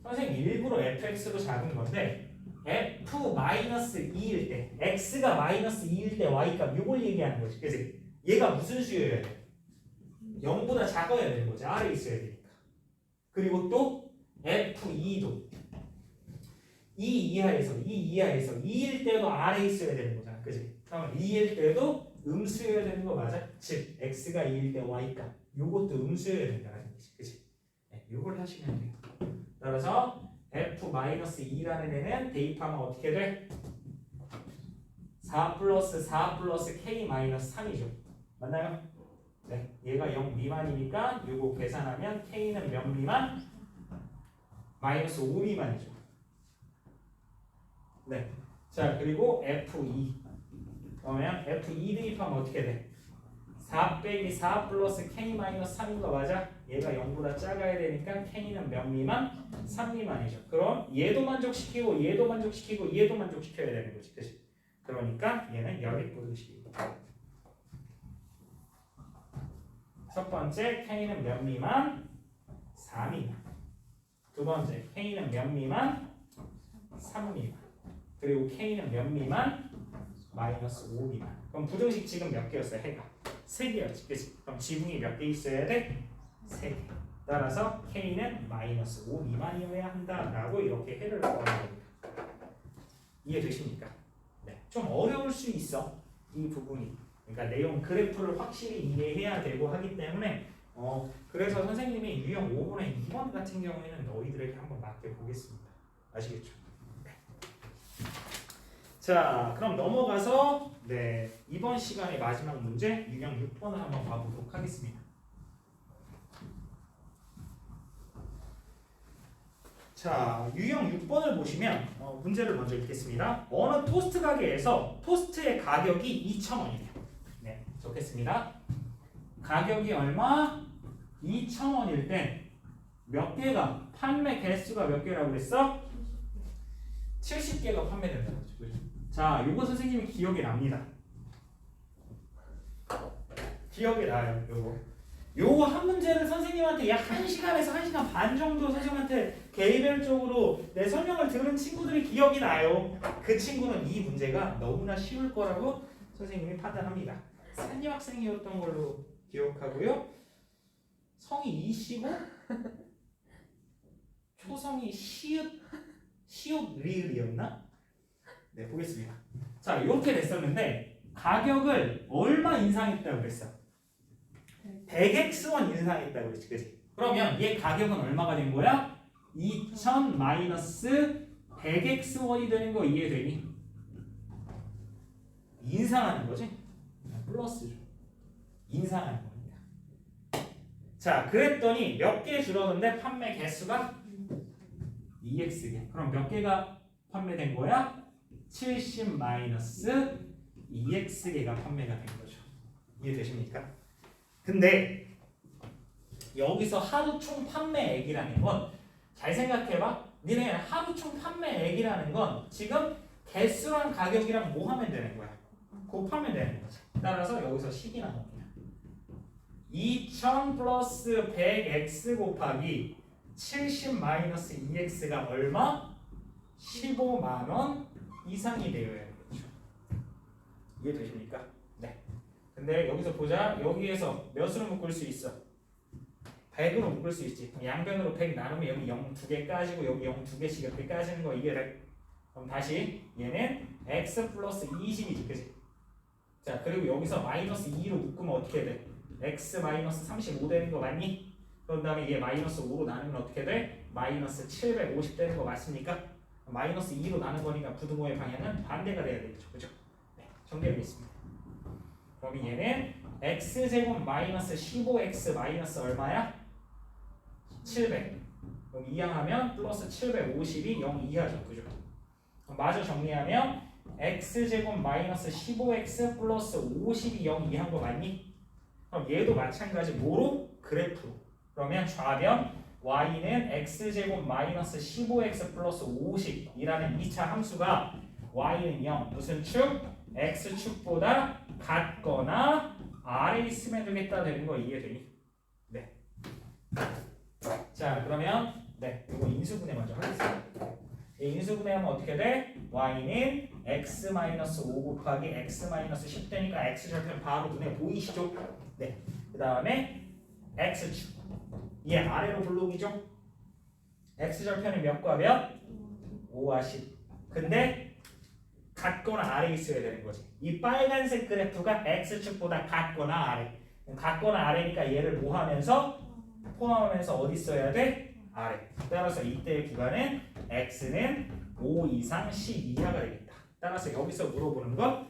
선생님 일부러 fx로 잡은 건데 f-2일 때 x가 -2일 때 y값 요걸 얘기하는 거지. 그치? 얘가 무슨 수여야 돼? 0보다 작아야 되는 거지. 아래에 있어야 되니까. 그리고 또 f2도 2 이하에서 2일 때도 아래에 있어야 되는 거잖아. 그치? 그러면 2일 때도 음수여야 되는 거 맞아? 즉 x가 2일 때 y값 요것도 음수여야 된다는 거지. 그치? 네, 요걸 하시면 돼요. 따라서 f-2라는 애는 대입하면 어떻게 돼? 4 플러스 4 플러스 k-3이죠. 맞나요? 네, 얘가 0 미만이니까 요거 계산하면 k는 몇 미만? -5 미만이죠. 네. 자, 그리고 f2. 그러면 f2 대입하면 어떻게 돼? 4 빼기 4 플러스 k-3인 거 맞아? 얘가 0보다 작아야 되니까 k는 몇 미만? 3 미만이죠. 그럼 얘도 만족시키고 얘도 만족시키고 얘도 만족시켜야 되는 거지. 그치? 그러니까 얘는 연립부등식이고. 첫 번째 k는 몇 미만? 4 미만. 두 번째 k는 몇 미만? 3 미만. 그리고 k는 몇 미만? -5 미만. 그럼 부등식 지금 몇 개였어요? 해가 3개였지. 그치? 그럼 지붕이 몇 개 있어야 돼? 3개. 따라서 k는 -5 미만이어야 한다라고 이렇게 해를 넣는 겁니다. 이해되십니까? 네. 좀 어려울 수 있어. 이 부분이. 그러니까 내용 그래프를 확실히 이해해야 되고 하기 때문에 그래서 선생님이 유형 5번의 2번 같은 경우에는 너희들에게 한번 맡겨보겠습니다. 아시겠죠? 네. 자, 그럼 넘어가서 네, 이번 시간의 마지막 문제 유형 6번을 한번 봐보도록 하겠습니다. 자, 유형 6번을 보시면 문제를 먼저 읽겠습니다. 어느 토스트 가게에서 토스트의 가격이 2,000원이에요. 네, 적겠습니다. 가격이 얼마? 2,000원일 땐 몇 개가 판매 개수가 몇 개라고 그랬어? 70개가 판매된다는 거죠. 그렇죠? 자, 요거 선생님이 기억이 납니다. 기억이 나요. 요거 한 문제를 선생님한테 약 1시간에서 1시간 반 정도 선생님한테 개별적으로 내 설명을 들은 친구들이 기억이 나요. 그 친구는 이 문제가 너무나 쉬울 거라고 선생님이 판단합니다. 산여 학생이었던 걸로 기억하고요. 성이 이시고 초성이 시읒 리을이었나? 네, 보겠습니다. 자, 이렇게 됐었는데 가격을 얼마 인상했다고 그랬어? 100x원 인상했다고 그랬지, 그치? 그러면 얘 가격은 얼마가 된 거야? 2000 마이너스 100x원이 되는 거 이해되니? 인상하는 거지? 플러스죠. 인상하는 겁니다. 자, 그랬더니 몇 개 줄었는데 판매 개수가 2x개. 그럼 몇 개가 판매된 거야? 70 마이너스 2x개가 판매가 된 거죠. 이해되십니까? 근데 여기서 하루 총 판매액이라는 건 잘 생각해봐. 니네 하루 총 판매액이라는 건 지금 개수랑 가격이랑 뭐 하면 되는 거야? 곱하면 되는 거지. 따라서 여기서 식이 나옵니다. 2000 플러스 100x 곱하기 70 마이너스 2x가 얼마? 15만원 이상이 되어야 되겠죠. 이해되십니까? 네. 근데 여기서 보자. 여기에서 몇으로 묶을 수 있어? 100으로 묶을 수 있지. 양변으로 100 나누면 여기 0 2개 까지고 여기 0 2개씩 이렇게 까지는 거 이해돼? 그럼 다시 얘는 x 플러스 20이지. 그치? 자, 그리고 여기서 마이너스 2로 묶으면 어떻게 돼? x 마이너스 35 되는 거 맞니? 그런 다음에 얘 마이너스 5로 나누면 어떻게 돼? 마이너스 750 되는 거 맞습니까? 마이너스 2로 나눈 거니까 부등호의 방향은 반대가 돼야 되겠죠. 그죠? 네, 정리하고 있습니다. 그럼 얘는 x제곱 마이너스 15x 마이너스 얼마야? 700. 그럼 이항하면 플러스 750이 0 이하죠. 그죠? 그럼 마저 정리하면 x제곱 마이너스 15x 플러스 50이 0 이하인 거 맞니? 그럼 얘도 마찬가지 뭐로? 그래프로. 그러면 좌변 y는 x제곱 마이너스 15x 플러스 50이라는 2차 함수가 y는 0 무슨 축? x축보다 같거나 아래 있으면 되겠다 되는 거 이해되니? 네. 자 그러면 네 이거 인수분해 먼저 하겠습니다. 이 인수분해하면 어떻게 돼? y는 x-5 곱하기 x-10 되니까 x절편 바로 눈에 보이시죠? 네. 그 다음에 x축 얘 아래로 블록이죠? x절편이 몇과 몇? 5와 10. 근데 같거나 아래 있어야 되는 거지. 이 빨간색 그래프가 x축보다 같거나 아래. 같거나 아래니까 얘를 뭐 하면서 포함하면서 어디 있어야 돼? 아래. 따라서 이때의 구간은 x는 5 이상 10 이하가 되겠다. 따라서 여기서 물어보는 건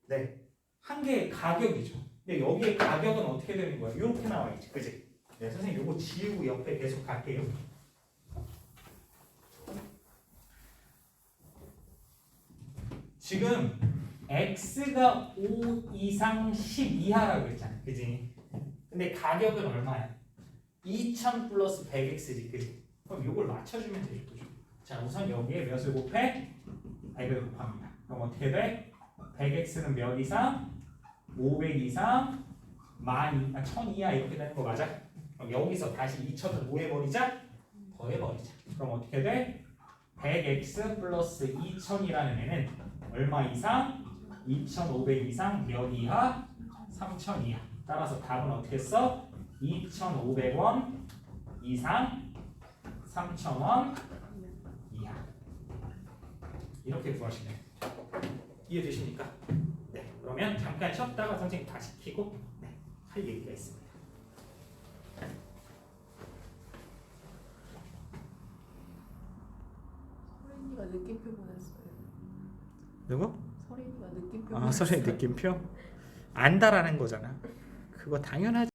네, 한 개의 가격이죠. 근데 여기의 가격은 어떻게 되는 거야? 이렇게 나와 있지, 그지? 네, 선생님 이거 지우고 옆에 계속 갈게요. 지금 x가 5 이상 10 이하라고 했잖아, 그지? 근데 가격은 얼마야? 2000 플러스 100x지, 그지? 그럼 이걸 맞춰주면 되죠, 그죠? 자, 우선 여기에 몇을 곱해? 100을 곱합니다. 그럼 어떻게 돼? 100x는 몇 이상? 500 이상? 1000 이하 이렇게 되는 거 맞아? 그럼 여기서 다시 2000을 뭐 해버리자? 더해버리자. 그럼 어떻게 돼? 100x 플러스 2000이라는 애는 얼마 이상? 2500 이상 몇 이하? 3000 이하. 따라서 답은 어떻게 써? 2500원 이상 3000원 이하. 이렇게 구하시면 이해되십니까? 네. 그러면 잠깐 쉬었다가 선생님 다시 켜고 네, 할 얘기가 있습니다. 서린이가 느낌표 보냈어요. 누구? 서린이가 느낌표 아, 보냈어요. 선생님 느낌표? 안다라는 거잖아. 그거 당연하지.